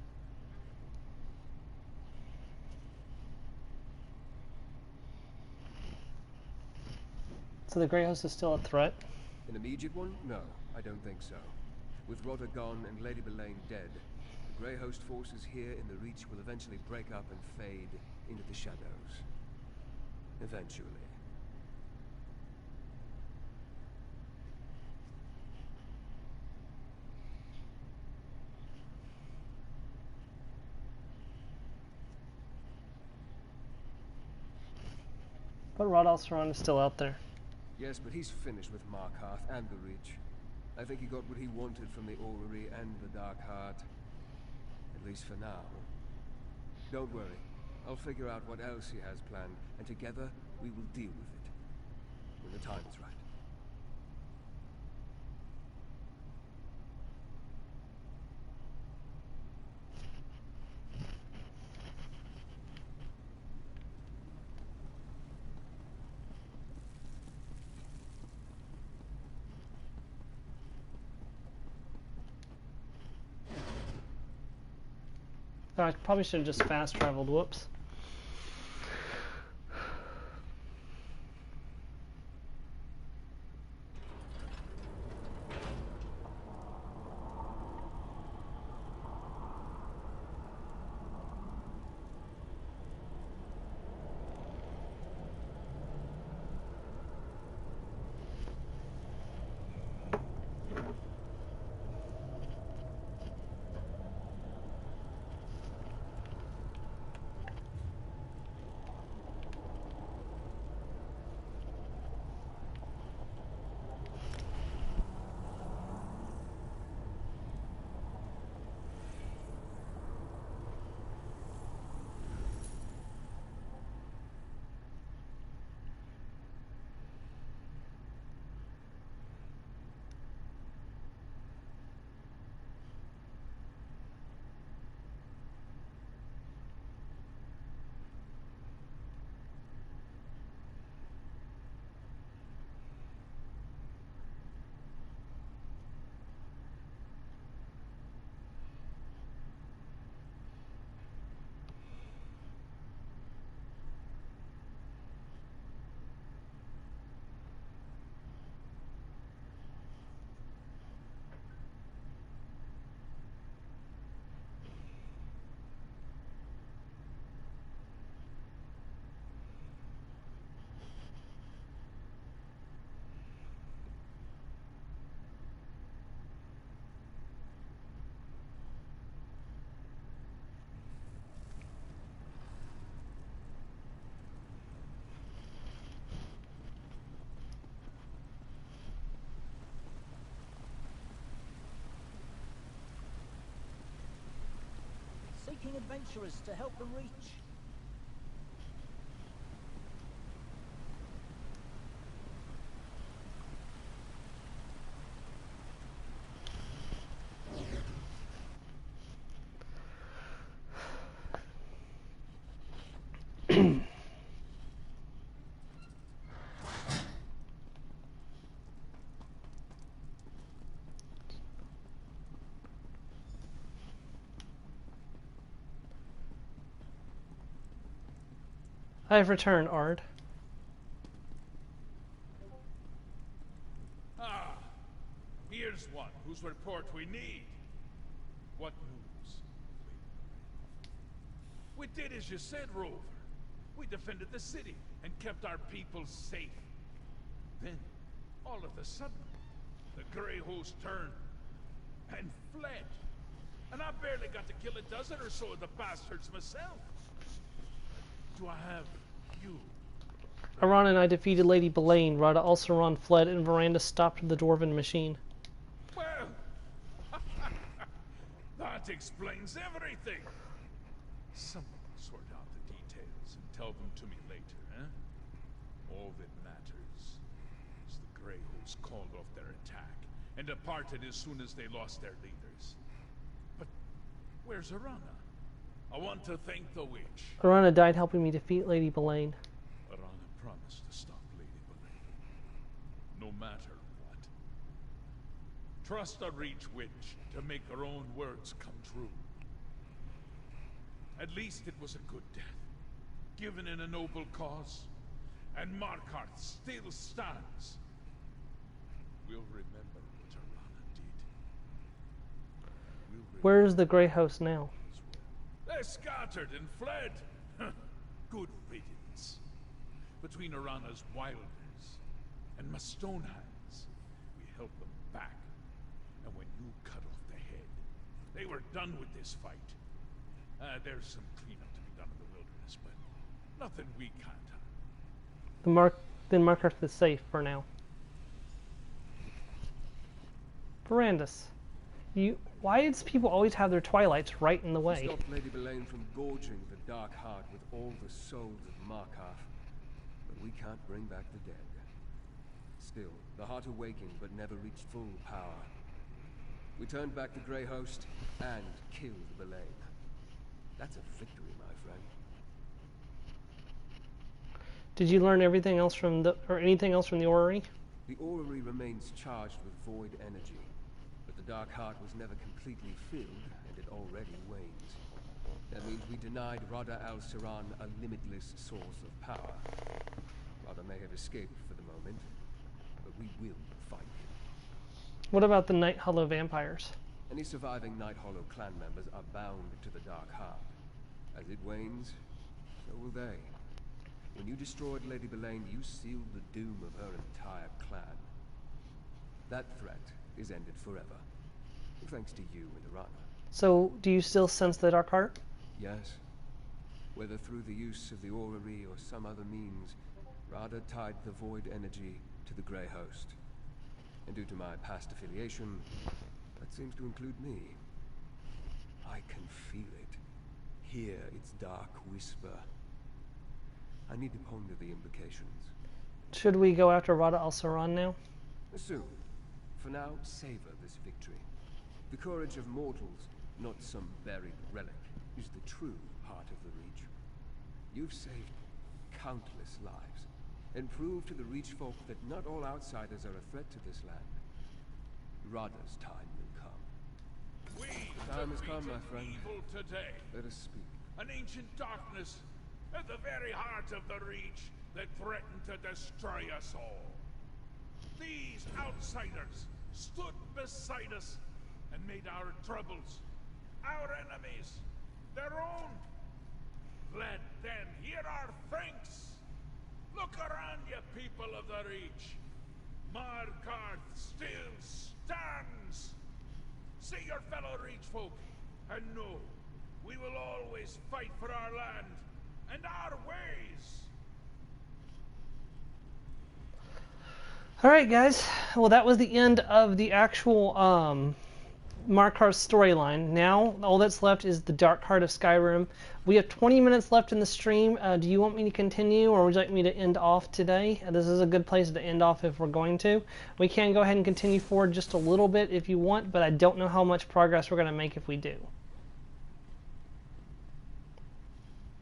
So the Grey Host is still a threat? An immediate one? No, I don't think so. With Rodda gone and Lady Belaine dead, the Grey Host forces here in the Reach will eventually break up and fade into the shadows. Eventually. But Rodda Alceron is still out there. Yes, but he's finished with Markarth and the Reach. I think he got what he wanted from the Orrery and the Dark Heart. At least for now. Don't worry. I'll figure out what else he has planned, and together we will deal with it. When the time is right. I probably should have just fast traveled. Whoops. adventurers to help them reach. I have returned, Ard. Ah, here's one whose report we need. What news? We did as you said, Rover. We defended the city and kept our people safe. Then, all of a sudden, the Grey Host turned and fled. And I barely got to kill a dozen or so of the bastards myself. Do I have you? Aran and I defeated Lady Belaine. Rada Alceron fled, and Veranda stopped the dwarven machine. Well, that explains everything. Someone will sort out the details and tell them to me later, eh? All that matters is the Grey Host called off their attack and departed as soon as they lost their leaders. But where's Arana? I want to thank the witch. Arana died helping me defeat Lady Belaine. Arana promised to stop Lady Belaine, no matter what. Trust a Reach witch to make her own words come true. At least it was a good death, given in a noble cause, and Markarth still stands. We'll remember what Arana did. Where's the Grey Host now? They scattered and fled. Good riddance. Between Arana's wilders and my stone hands, we helped them back. And when you cut off the head, they were done with this fight. There's some cleanup to be done in the wilderness, but nothing we can't handle. Then Markarth is safe for now. Verandis, why does people always have their twilights right in the way? Stop Lady Belaine from gorging the Dark Heart with all the souls of Markarth, but we can't bring back the dead. Still, the heart awakened but never reached full power. We turned back the Grey Host and killed Belaine. That's a victory, my friend. Did you learn anything else from the orrery? The orrery remains charged with void energy, but the Dark Heart was never completely filled, and it already wanes. That means we denied Rada al-Siran a limitless source of power. Rada may have escaped for the moment, but we will fight him. What about the Night Hollow vampires? Any surviving Night Hollow clan members are bound to the Dark Heart. As it wanes, so will they. When you destroyed Lady Belaine, you sealed the doom of her entire clan. That threat is ended forever, thanks to you and Arana. So, do you still sense the Dark Heart? Yes. Whether through the use of the orrery or some other means, Rada tied the void energy to the Grey Host. And due to my past affiliation, that seems to include me. I can feel it. Hear its dark whisper. I need to ponder the implications. Should we go after Rada al-Siran now? Soon. For now, savor this victory. The courage of mortals, not some buried relic, is the true heart of the Reach. You've saved countless lives, and proved to the Reach folk that not all outsiders are a threat to this land. Rada's time will come. The time has come, my friend. Evil today. Let us speak. An ancient darkness at the very heart of the Reach that threatened to destroy us all. These outsiders stood beside us and made our troubles, our enemies, their own. Let them hear our thanks. Look around you, people of the Reach. Markarth still stands. See your fellow Reach folk, and know we will always fight for our land and our ways. Alright guys, well that was the end of the actual Markarth's storyline. Now, all that's left is the Dark Heart of Skyrim. We have 20 minutes left in the stream. Do you want me to continue, or would you like me to end off today? This is a good place to end off if we're going to. We can go ahead and continue forward just a little bit if you want, but I don't know how much progress we're going to make if we do.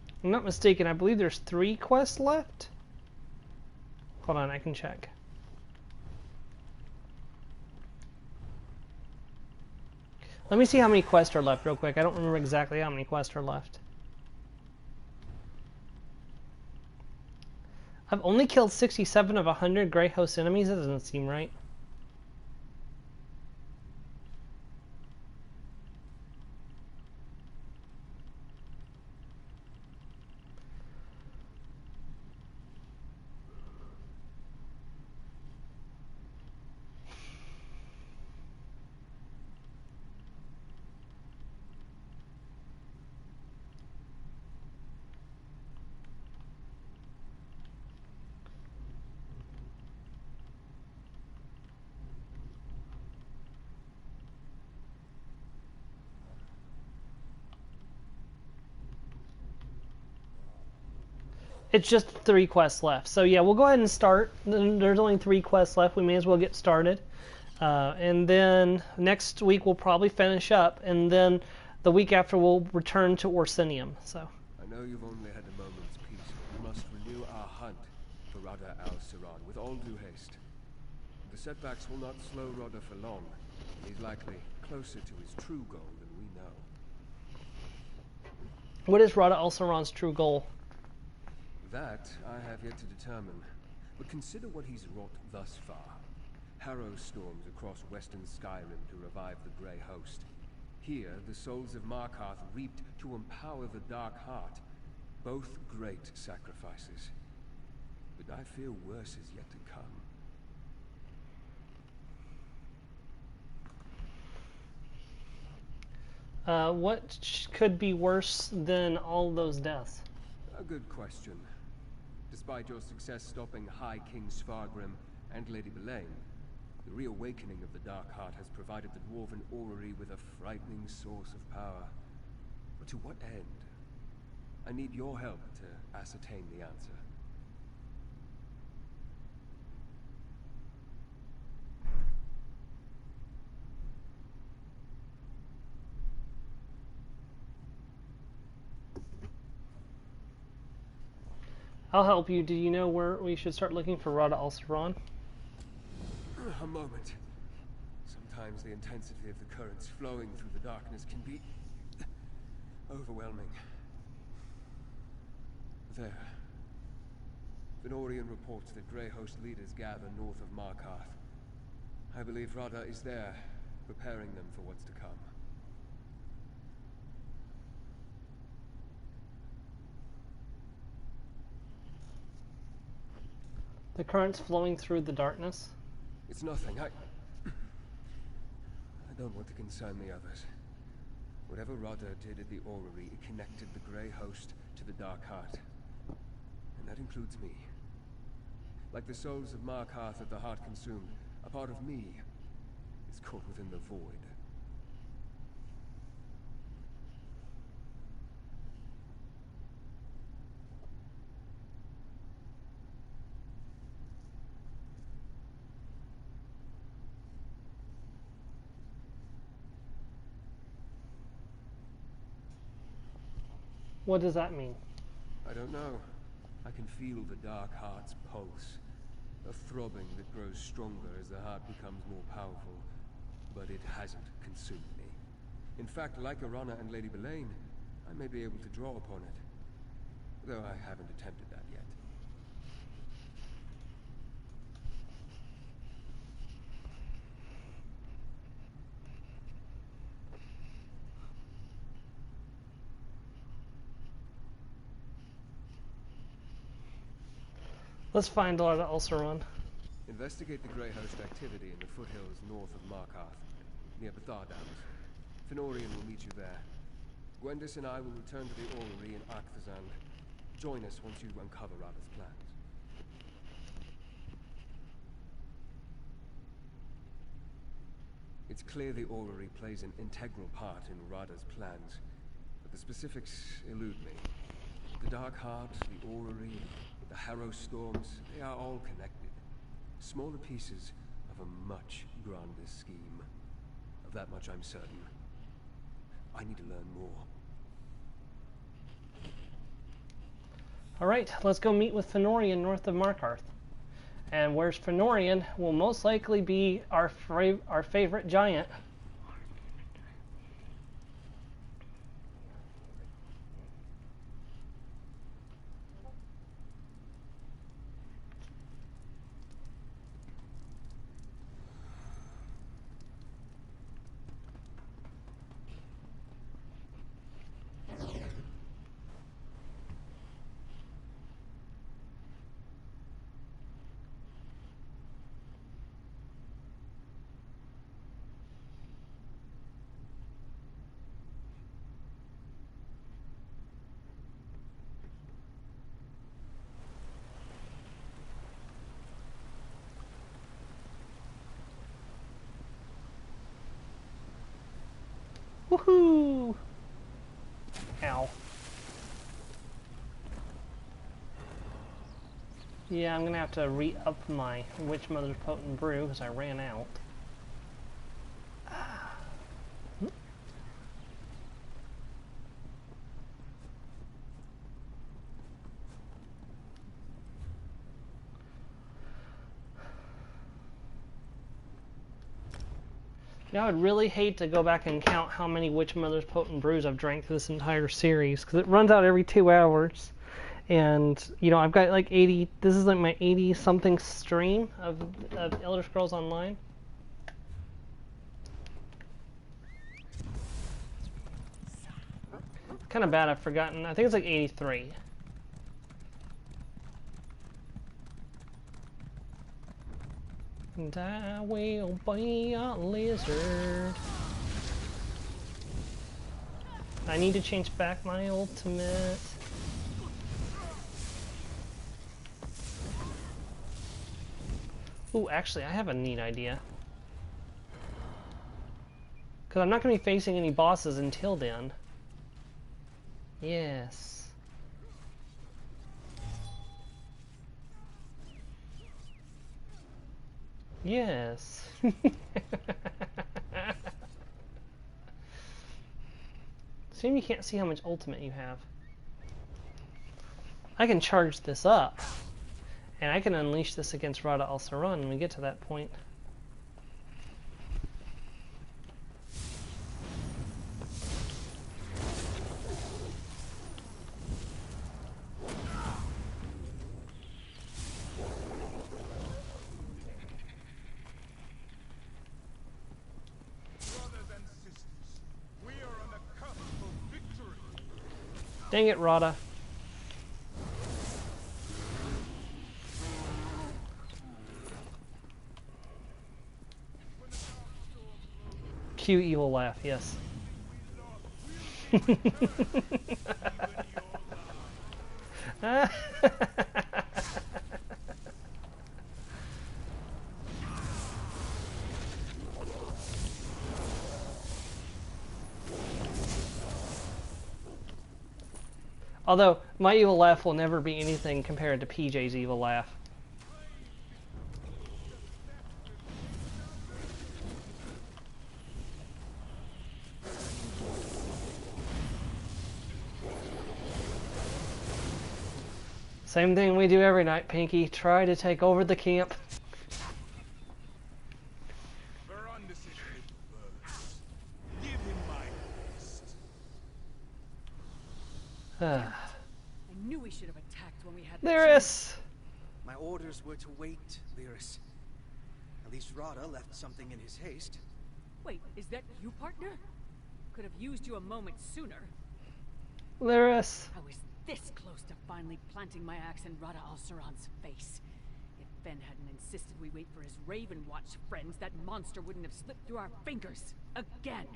If I'm not mistaken, I believe there's 3 quests left. Hold on, I can check. Let me see how many quests are left real quick. I don't remember exactly how many quests are left. I've only killed 67 of 100 Grey Host enemies. That doesn't seem right. It's just 3 quests left. So yeah, we'll go ahead and start. There's only 3 quests left. We may as well get started. And then next week we'll probably finish up. And then the week after we'll return to Orsinium. So. I know you've only had a moment's peace, but we must renew our hunt for Rada al-Siran with all due haste. The setbacks will not slow Rada for long. He's likely closer to his true goal than we know. What is Rada al-Siran's true goal? That I have yet to determine, but consider what he's wrought thus far. Harrow storms across western Skyrim to revive the Grey Host. Here, the souls of Markarth reaped to empower the Dark Heart. Both great sacrifices. But I fear worse is yet to come. What could be worse than all those deaths? A good question. Despite your success stopping High King Svargrim and Lady Belain, the reawakening of the Dark Heart has provided the Dwarven Orrery with a frightening source of power. But to what end? I need your help to ascertain the answer. I'll help you. Do you know where we should start looking for Rada al-Siran? A moment. Sometimes the intensity of the currents flowing through the darkness can be overwhelming. There. Venorian reports that Grey Host leaders gather north of Markarth. I believe Rada is there, preparing them for what's to come. The currents flowing through the darkness? It's nothing. I don't want to concern the others. Whatever Rada did at the Orrery, it connected the Grey Host to the Dark Heart. And that includes me. Like the souls of Markarth at the Heart Consumed, a part of me is caught within the void. What does that mean? I don't know. I can feel the Dark Heart's pulse. A throbbing that grows stronger as the heart becomes more powerful. But it hasn't consumed me. In fact, like Arana and Lady Belain, I may be able to draw upon it. Though I haven't attempted that yet. Let's find Rada al-Siran. Investigate the Grey Host activity in the foothills north of Markarth, near Bethar Downs. Fenorian will meet you there. Gwendis and I will return to the Orrery in Arcthazan. Join us once you uncover Rada's plans. It's clear the orrery plays an integral part in Rada's plans, but the specifics elude me. The Dark Heart, the orrery, the Harrow Storms, they are all connected. Smaller pieces of a much grander scheme. Of that much I'm certain. I need to learn more. Alright, let's go meet with Fenorian north of Markarth. And where's Fenorian will most likely be our favorite giant. Woohoo! Ow. Yeah, I'm gonna have to re-up my Witch Mother's Potent Brew because I ran out. Now, I'd really hate to go back and count how many Witch Mother's Potent Brews I've drank through this entire series, because it runs out every 2 hours. And, you know, I've got like 80, this is like my 80-something stream of Elder Scrolls Online. Kind of bad, I've forgotten. I think it's like 83. And I will be a lizard. I need to change back my ultimate. Ooh, actually, I have a neat idea. Because I'm not going to be facing any bosses until then. Yes. Yes. Shame you can't see how much ultimate you have. I can charge this up, and I can unleash this against Rada al-Saran when we get to that point. Dang it, Rada. Cue evil laugh, yes. Although, my evil laugh will never be anything compared to PJ's evil laugh. Same thing we do every night, Pinky. Try to take over the camp. I knew we should have attacked when we had Lyris! My orders were to wait, Lyris. At least Rada left something in his haste. Wait, is that you, partner? Could have used you a moment sooner. Lyris! I was this close to finally planting my axe in Rada al-Saran's face. If Ben hadn't insisted we wait for his Raven Watch friends, that monster wouldn't have slipped through our fingers. Again!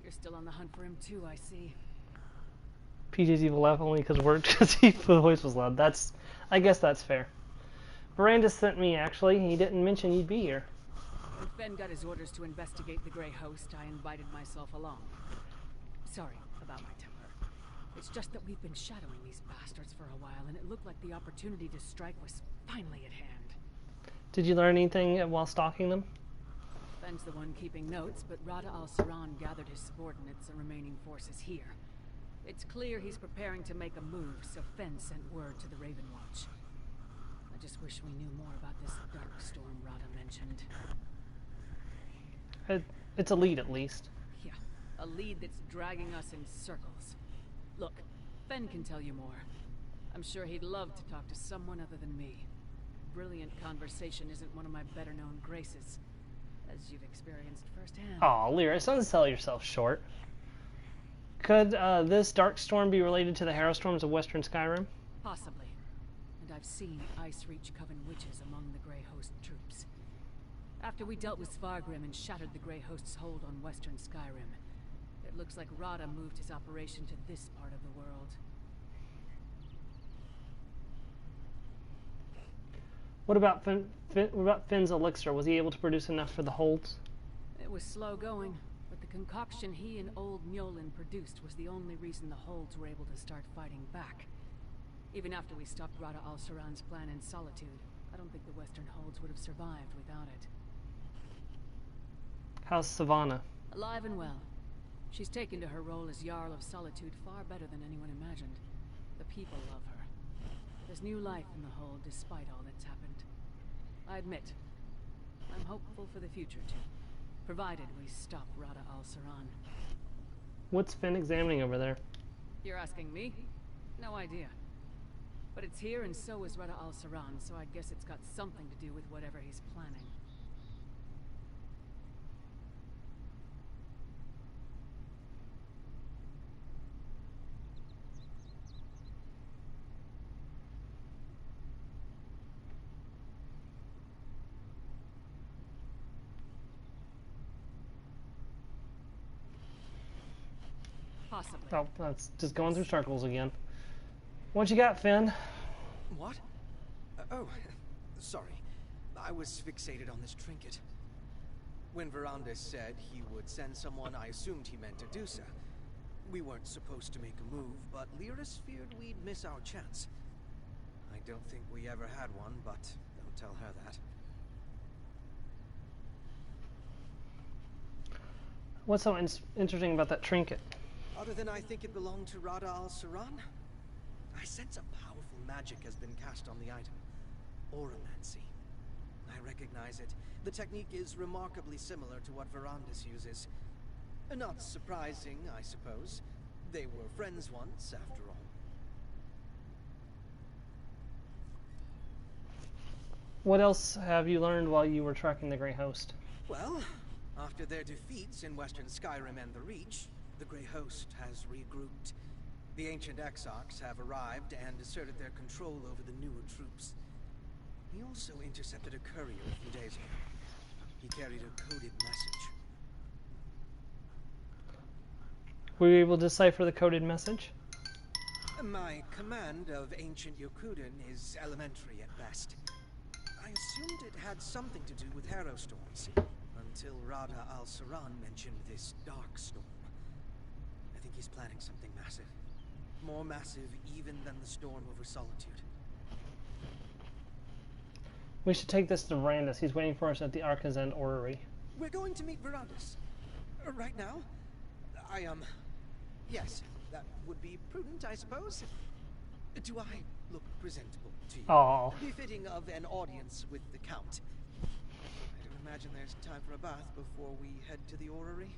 You're still on the hunt for him too, I see. PJ's evil laugh only because the voice was loud. I guess that's fair. Miranda sent me, actually. He didn't mention you'd be here. When Fen got his orders to investigate the Grey Host, I invited myself along. Sorry about my temper. It's just that we've been shadowing these bastards for a while, and it looked like the opportunity to strike was finally at hand. Did you learn anything while stalking them? Fen's the one keeping notes, but Rada al-Saran gathered his subordinates and remaining forces here. It's clear he's preparing to make a move, so Fen sent word to the Raven Watch. I just wish we knew more about this dark storm Rada mentioned. It's a lead, at least. Yeah, a lead that's dragging us in circles. Look, Fen can tell you more. I'm sure he'd love to talk to someone other than me. Brilliant conversation isn't one of my better-known graces, as you've experienced firsthand. Aw, Lyris, don't sell yourself short. Could this dark storm be related to the Harrow Storms of Western Skyrim? Possibly. And I've seen Ice Reach Coven witches among the Grey Host troops. After we dealt with Svargrim and shattered the Grey Host's hold on Western Skyrim, it looks like Rada moved his operation to this part of the world. What about Finn's elixir? Was he able to produce enough for the holds? It was slow going, but the concoction he and old Mjolin produced was the only reason the holds were able to start fighting back. Even after we stopped Rada al-Saran's plan in Solitude, I don't think the Western holds would have survived without it. How's Savannah? Alive and well. She's taken to her role as Jarl of Solitude far better than anyone imagined. The people love her. There's new life in the hold despite all that's happened. I admit, I'm hopeful for the future too, provided we stop Rada al-Saran. What's Finn examining over there? You're asking me? No idea. But it's here and so is Rada al-Saran, so I guess it's got something to do with whatever he's planning. Possibly. Oh, that's just going through circles again. What you got, Finn? What? Oh, sorry. I was fixated on this trinket. When Verandis said he would send someone, I assumed he meant Adusa. We weren't supposed to make a move, but Lyris feared we'd miss our chance. I don't think we ever had one, but don't tell her that. What's so interesting about that trinket? Other than I think it belonged to Rada al-Saran, I sense a powerful magic has been cast on the item. Auramancy. I recognize it. The technique is remarkably similar to what Verandis uses. Not surprising, I suppose. They were friends once, after all. What else have you learned while you were tracking the Grey Host? Well, after their defeats in Western Skyrim and the Reach, the Grey Host has regrouped. The ancient Exarchs have arrived and asserted their control over the newer troops. We also intercepted a courier a few days ago. He carried a coded message. Were you able to decipher the coded message? My command of ancient Yokuden is elementary at best. I assumed it had something to do with Harrow Storms, until Rada al-Saran mentioned this dark storm. I think he's planning something massive. More massive even than the storm over Solitude. We should take this to Verandis. He's waiting for us at the Arcazend Orrery. We're going to meet Verandis. Right now? Yes, that would be prudent, I suppose. Do I look presentable to you? Oh. Befitting of an audience with the Count. I don't imagine there's time for a bath before we head to the orrery.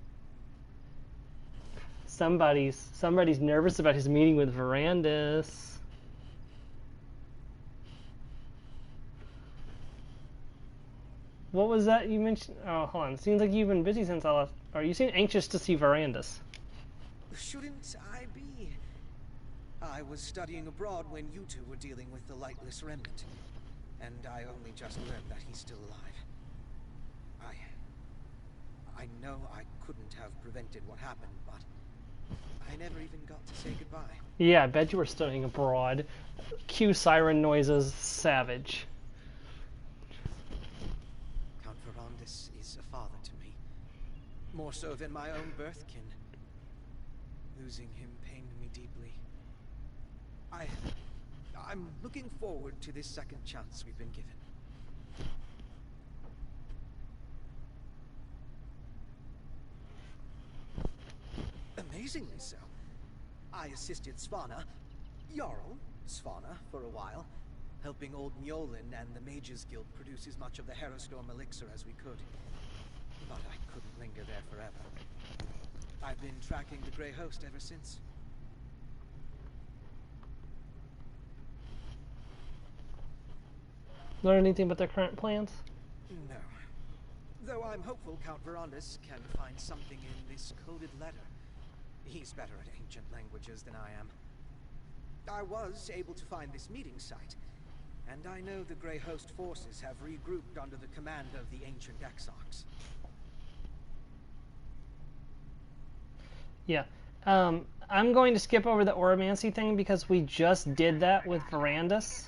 Somebody's nervous about his meeting with Verandis. What was that you mentioned? Oh, hold on. It seems like you've been busy since I left. Or you seem anxious to see Verandis. Shouldn't I be? I was studying abroad when you two were dealing with the Lightless Remnant. And I only just learned that he's still alive. I know I couldn't have prevented what happened, but I never even got to say goodbye. Yeah, I bet you were studying abroad. Cue siren noises, savage. Count Verandis Verandis is a father to me. More so than my own birthkin. Losing him pained me deeply. I'm looking forward to this second chance we've been given. Amazingly so. I assisted Svana, Jarl Svana, for a while, helping old Njolin and the Mages Guild produce as much of the Herostorm elixir as we could. But I couldn't linger there forever. I've been tracking the Grey Host ever since. Learn anything about their current plans? No. Though I'm hopeful Count Verandis can find something in this coded letter. He's better at ancient languages than I am. I was able to find this meeting site, and I know the Grey Host forces have regrouped under the command of the ancient Exarchs. Yeah. I'm going to skip over the Oromancy thing because we just did that with Verandis.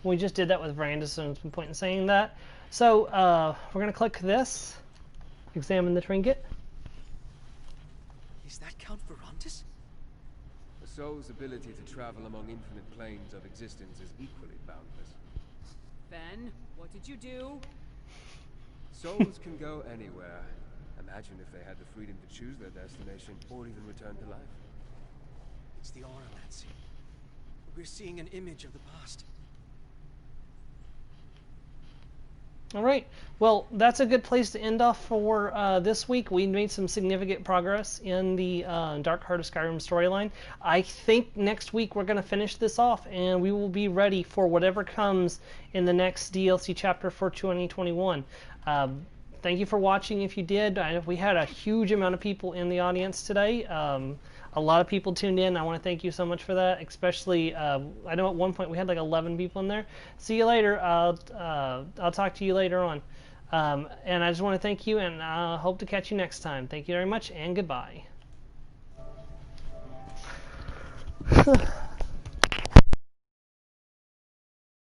We just did that with Verandis, so there's no point in saying that. So, we're going to click this. Examine the trinket. Is that Count Verandis? The soul's ability to travel among infinite planes of existence is equally boundless. Ben, what did you do? Souls can go anywhere. Imagine if they had the freedom to choose their destination or even return to life. It's the Oromancy. We're seeing an image of the past. All right. Well, that's a good place to end off for this week. We made some significant progress in the Dark Heart of Skyrim storyline. I think next week we're going to finish this off, and we will be ready for whatever comes in the next DLC chapter for 2021. Thank you for watching if you did. We had a huge amount of people in the audience today. A lot of people tuned in. I want to thank you so much for that, especially, I know at one point we had like 11 people in there. See you later. I'll talk to you later on. And I just want to thank you, and I hope to catch you next time. Thank you very much, and goodbye.